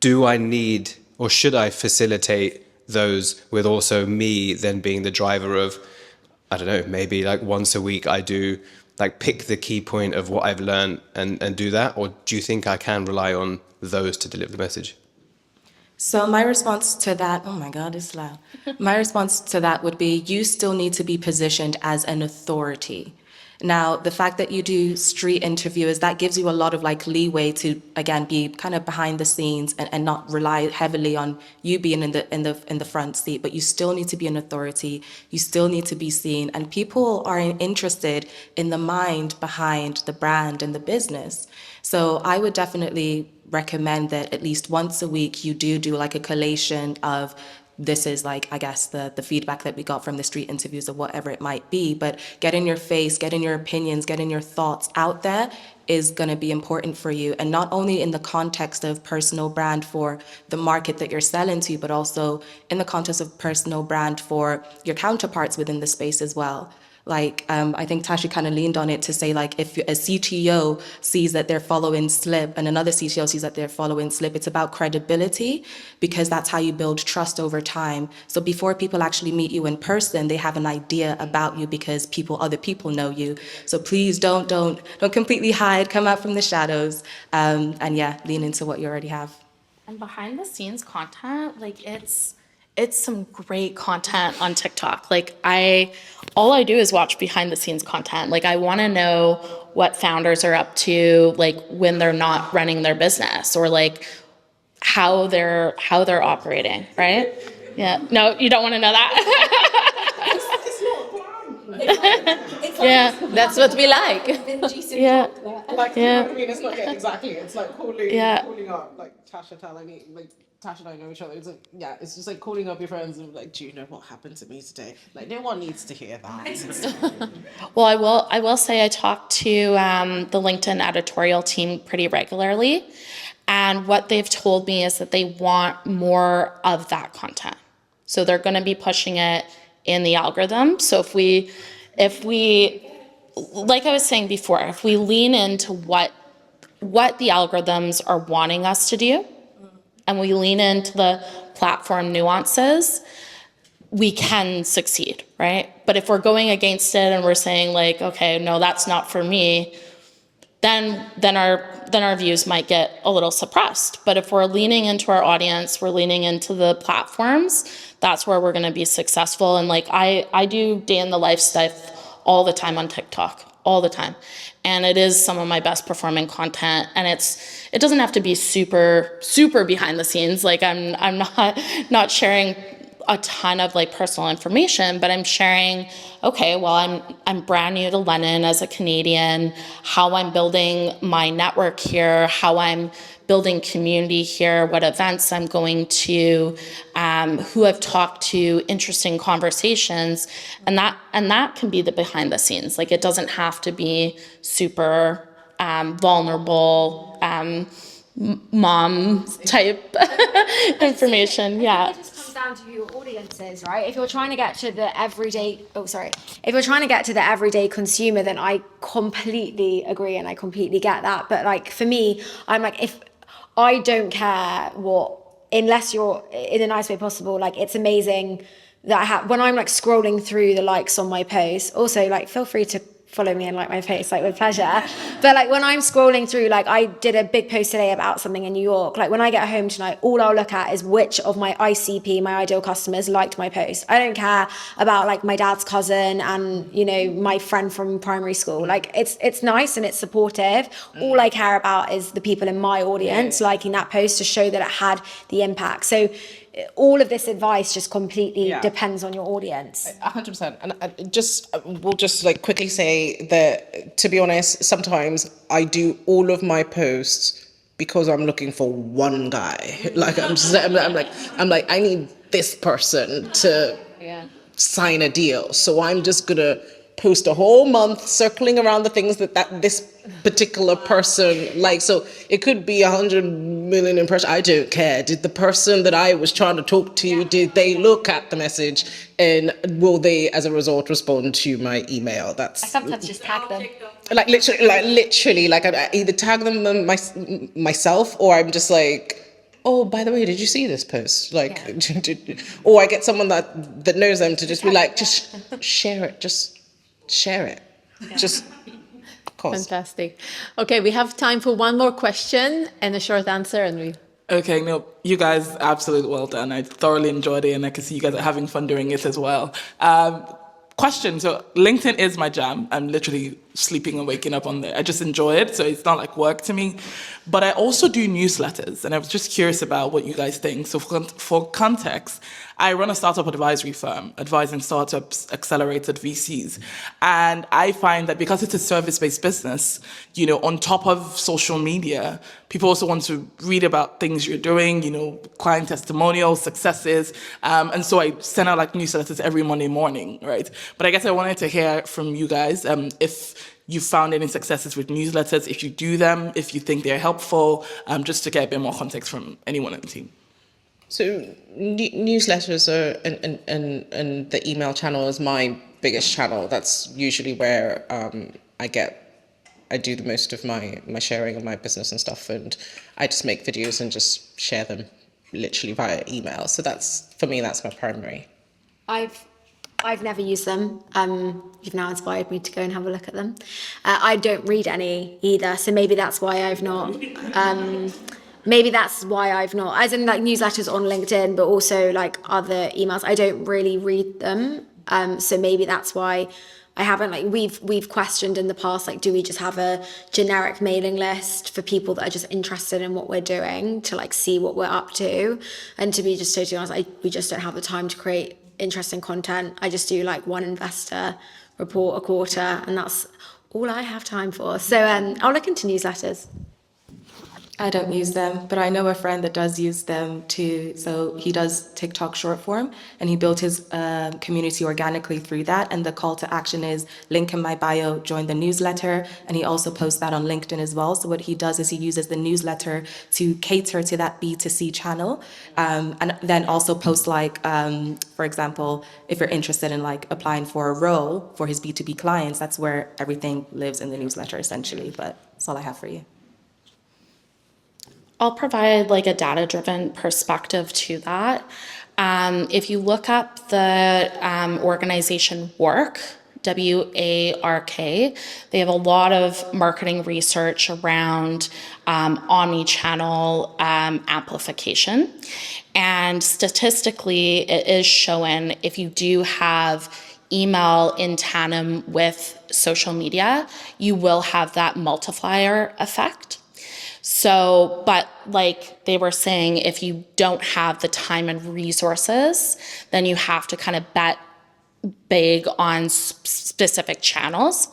Speaker 11: Do I need, or should I facilitate those with also me then being the driver of, I don't know, maybe like once a week I do, like, pick the key point of what I've learned and do that? Or do you think I can rely on those to deliver the message?
Speaker 5: So my response to that, oh my God, it's loud. My response to that would be, you still need to be positioned as an authority. Now, the fact that you do street interviews, that gives you a lot of like leeway to, again, be kind of behind the scenes and not rely heavily on you being in the front seat. But you still need to be an authority. You still need to be seen, and people are interested in the mind behind the brand and the business. So I would definitely recommend that at least once a week you do like a collation of, this is like, I guess, the feedback that we got from the street interviews or whatever it might be. But getting your face, getting your opinions, getting your thoughts out there is going to be important for you. And not only in the context of personal brand for the market that you're selling to, but also in the context of personal brand for your counterparts within the space as well. Like, I think Tashi kind of leaned on it to say, like, if a CTO sees that they're following Slip and another CTO sees that they're following Slip, it's about credibility, because that's how you build trust over time. So before people actually meet you in person, they have an idea about you because other people know you. So please don't completely hide, come out from the shadows, and yeah, lean into what you already have.
Speaker 4: And behind the scenes content, like, it's some great content on TikTok. Like, all I do is watch behind the scenes content. Like, I want to know what founders are up to, like, when they're not running their business, or like how they're operating, right? Yeah. No, you don't want to know that. Yeah,
Speaker 3: That's what we like.
Speaker 4: yeah.
Speaker 7: Like,
Speaker 4: Yeah.
Speaker 7: I mean, it's not, yeah, exactly. It's like calling up, like, Tasha telling me, like, Tasha and I know each other. It's like, yeah, it's just like calling up your friends and like, do you know what happened to me today? Like, no one needs to hear that.
Speaker 4: Well, I will say I talk to the LinkedIn editorial team pretty regularly, and what they've told me is that they want more of that content. So they're going to be pushing it in the algorithm. So if we, like I was saying before, if we lean into what the algorithms are wanting us to do, and we lean into the platform nuances, we can succeed, right? But if we're going against it and we're saying, like, okay, no, that's not for me, then our views might get a little suppressed. But if we're leaning into our audience, we're leaning into the platforms, that's where we're going to be successful. And like, I do day in the life stuff all the time on TikTok, all the time. And it is some of my best performing content. And it doesn't have to be super, super behind the scenes. Like, I'm not sharing a ton of like personal information, but I'm sharing, okay, well, I'm brand new to London as a Canadian, how I'm building my network here, how I'm building community here, what events I'm going to, who I've talked to, interesting conversations, and that can be the behind the scenes. Like, it doesn't have to be super vulnerable, mom type information. Yeah.
Speaker 6: It just comes down to who your audience is, right? If you're trying to get to the everyday, if you're trying to get to the everyday consumer, then I completely agree and I completely get that. But like, for me, I'm like, if I don't care unless you're in a nice way possible, like, it's amazing that when I'm like scrolling through the likes on my posts, also like, feel free to follow me and like my post, like with pleasure. But like when I'm scrolling through, like I did a big post today about something in New York. Like when I get home tonight, all I'll look at is which of my ICP, my ideal customers, liked my post. I don't care about like my dad's cousin and, you know, my friend from primary school. Like it's nice and it's supportive. All I care about is the people in my audience liking that post to show that it had the impact. So all of this advice just completely depends on your audience.
Speaker 7: 100%. And we'll just like quickly say that, to be honest, sometimes I do all of my posts because I'm looking for one guy. Like I'm like, I need this person to sign a deal. So I'm just gonna post a whole month circling around the things that this particular person likes. So it could be 100 million impressions. I don't care. Did the person that I was trying to talk to, did they look at the message, and will they, as a result, respond to my email? That's
Speaker 6: I sometimes just tag them.
Speaker 7: like literally, I either tag them myself, or I'm just like, oh, by the way, did you see this post? Like, or I get someone that knows them to just be like, just share it, just share it, just cause.
Speaker 3: Fantastic. Okay, we have time for one more question and a short answer, and we.
Speaker 12: Okay, no, you guys, absolutely well done. I thoroughly enjoyed it, and I can see you guys are having fun doing it as well. Question, so LinkedIn is my jam. I'm literally sleeping and waking up on there. I just enjoy it, so it's not like work to me. But I also do newsletters, and I was just curious about what you guys think. So for context, I run a startup advisory firm, advising startups, accelerated VCs. And I find that because it's a service-based business, you know, on top of social media, people also want to read about things you're doing, you know, client testimonials, successes. And so I send out like newsletters every Monday morning, right? But I guess I wanted to hear from you guys if you found any successes with newsletters, if you do them, if you think they're helpful, just to get a bit more context from anyone on the team.
Speaker 7: So newsletters are and the email channel is my biggest channel. That's usually where I do the most of my sharing of my business and stuff, and I just make videos and just share them literally via email. So that's, for me, that's my primary.
Speaker 6: I've never used them. You've now inspired me to go and have a look at them. I don't read any either, so maybe that's why I've not. As in like newsletters on LinkedIn, but also like other emails. I don't really read them, so maybe that's why I haven't. Like we've questioned in the past, like, do we just have a generic mailing list for people that are just interested in what we're doing to like see what we're up to? And to be just totally honest, we just don't have the time to create interesting content. I just do like one investor report a quarter, and that's all I have time for. So I'll look into newsletters.
Speaker 5: I don't use them, but I know a friend that does use them too. So he does TikTok short form, and he built his community organically through that. And the call to action is link in my bio, join the newsletter. And he also posts that on LinkedIn as well. So what he does is he uses the newsletter to cater to that B2C channel. And then also post like, for example, if you're interested in like applying for a role for his B2B clients, that's where everything lives in the newsletter essentially. But that's all I have for you.
Speaker 4: I'll provide like a data-driven perspective to that. If you look up the organization WARK, W-A-R-K, they have a lot of marketing research around omni-channel amplification. And statistically, it is shown if you do have email in tandem with social media, you will have that multiplier effect. So, but like they were saying, if you don't have the time and resources, then you have to kind of bet big on specific channels.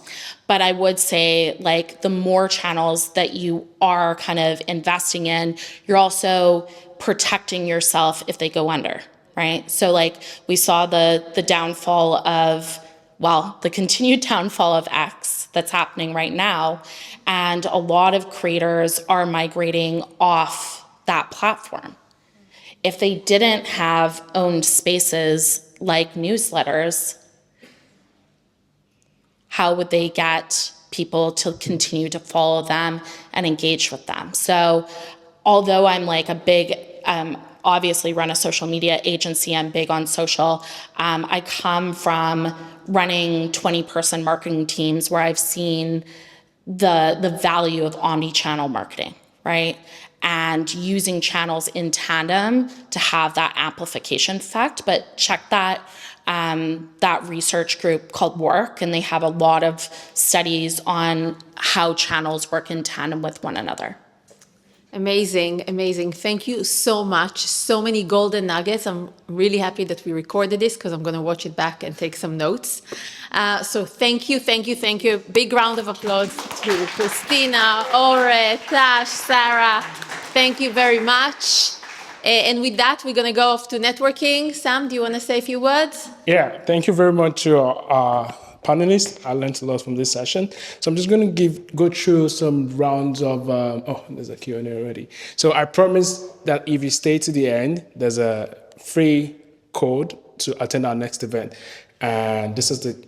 Speaker 4: But I would say like the more channels that you are kind of investing in, you're also protecting yourself if they go under, right? So like we saw the downfall of, well, the continued downfall of X that's happening right now. And a lot of creators are migrating off that platform. If they didn't have owned spaces like newsletters, how would they get people to continue to follow them and engage with them? So although I'm like a big obviously run a social media agency. I'm big on social. I come from running 20-person marketing teams where I've seen the value of omni-channel marketing, right? And using channels in tandem to have that amplification effect. But check that research group called Work, and they have a lot of studies on how channels work in tandem with one another.
Speaker 3: Amazing, amazing. Thank you so much. So many golden nuggets. I'm really happy that we recorded this because I'm going to watch it back and take some notes. So thank you, thank you, thank you. Big round of applause to Christina, Ore, Tash, Sarah. Thank you very much. And with that, we're going to go off to networking. Sam, do you want to say a few words?
Speaker 1: Yeah, thank you very much to our panelists. I learned a lot from this session. So I'm just going to go through some rounds of, there's a Q&A already. So I promise that if you stay to the end, there's a free code to attend our next event. And this is the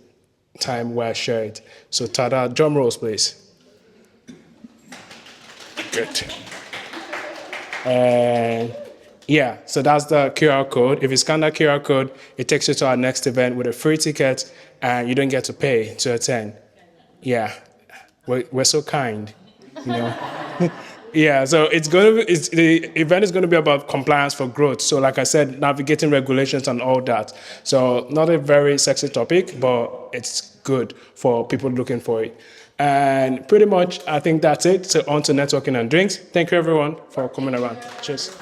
Speaker 1: time where I share it. So tada, drum rolls, please. Good. And yeah, so that's the QR code. If you scan that QR code, it takes you to our next event with a free ticket, and you don't get to pay to attend. Yeah, we're so kind, you know. Yeah, so the event is going to be about compliance for growth. So like I said, navigating regulations and all that. So not a very sexy topic, but it's good for people looking for it. And pretty much, I think that's it. So on to networking and drinks. Thank you, everyone, for coming around. Cheers.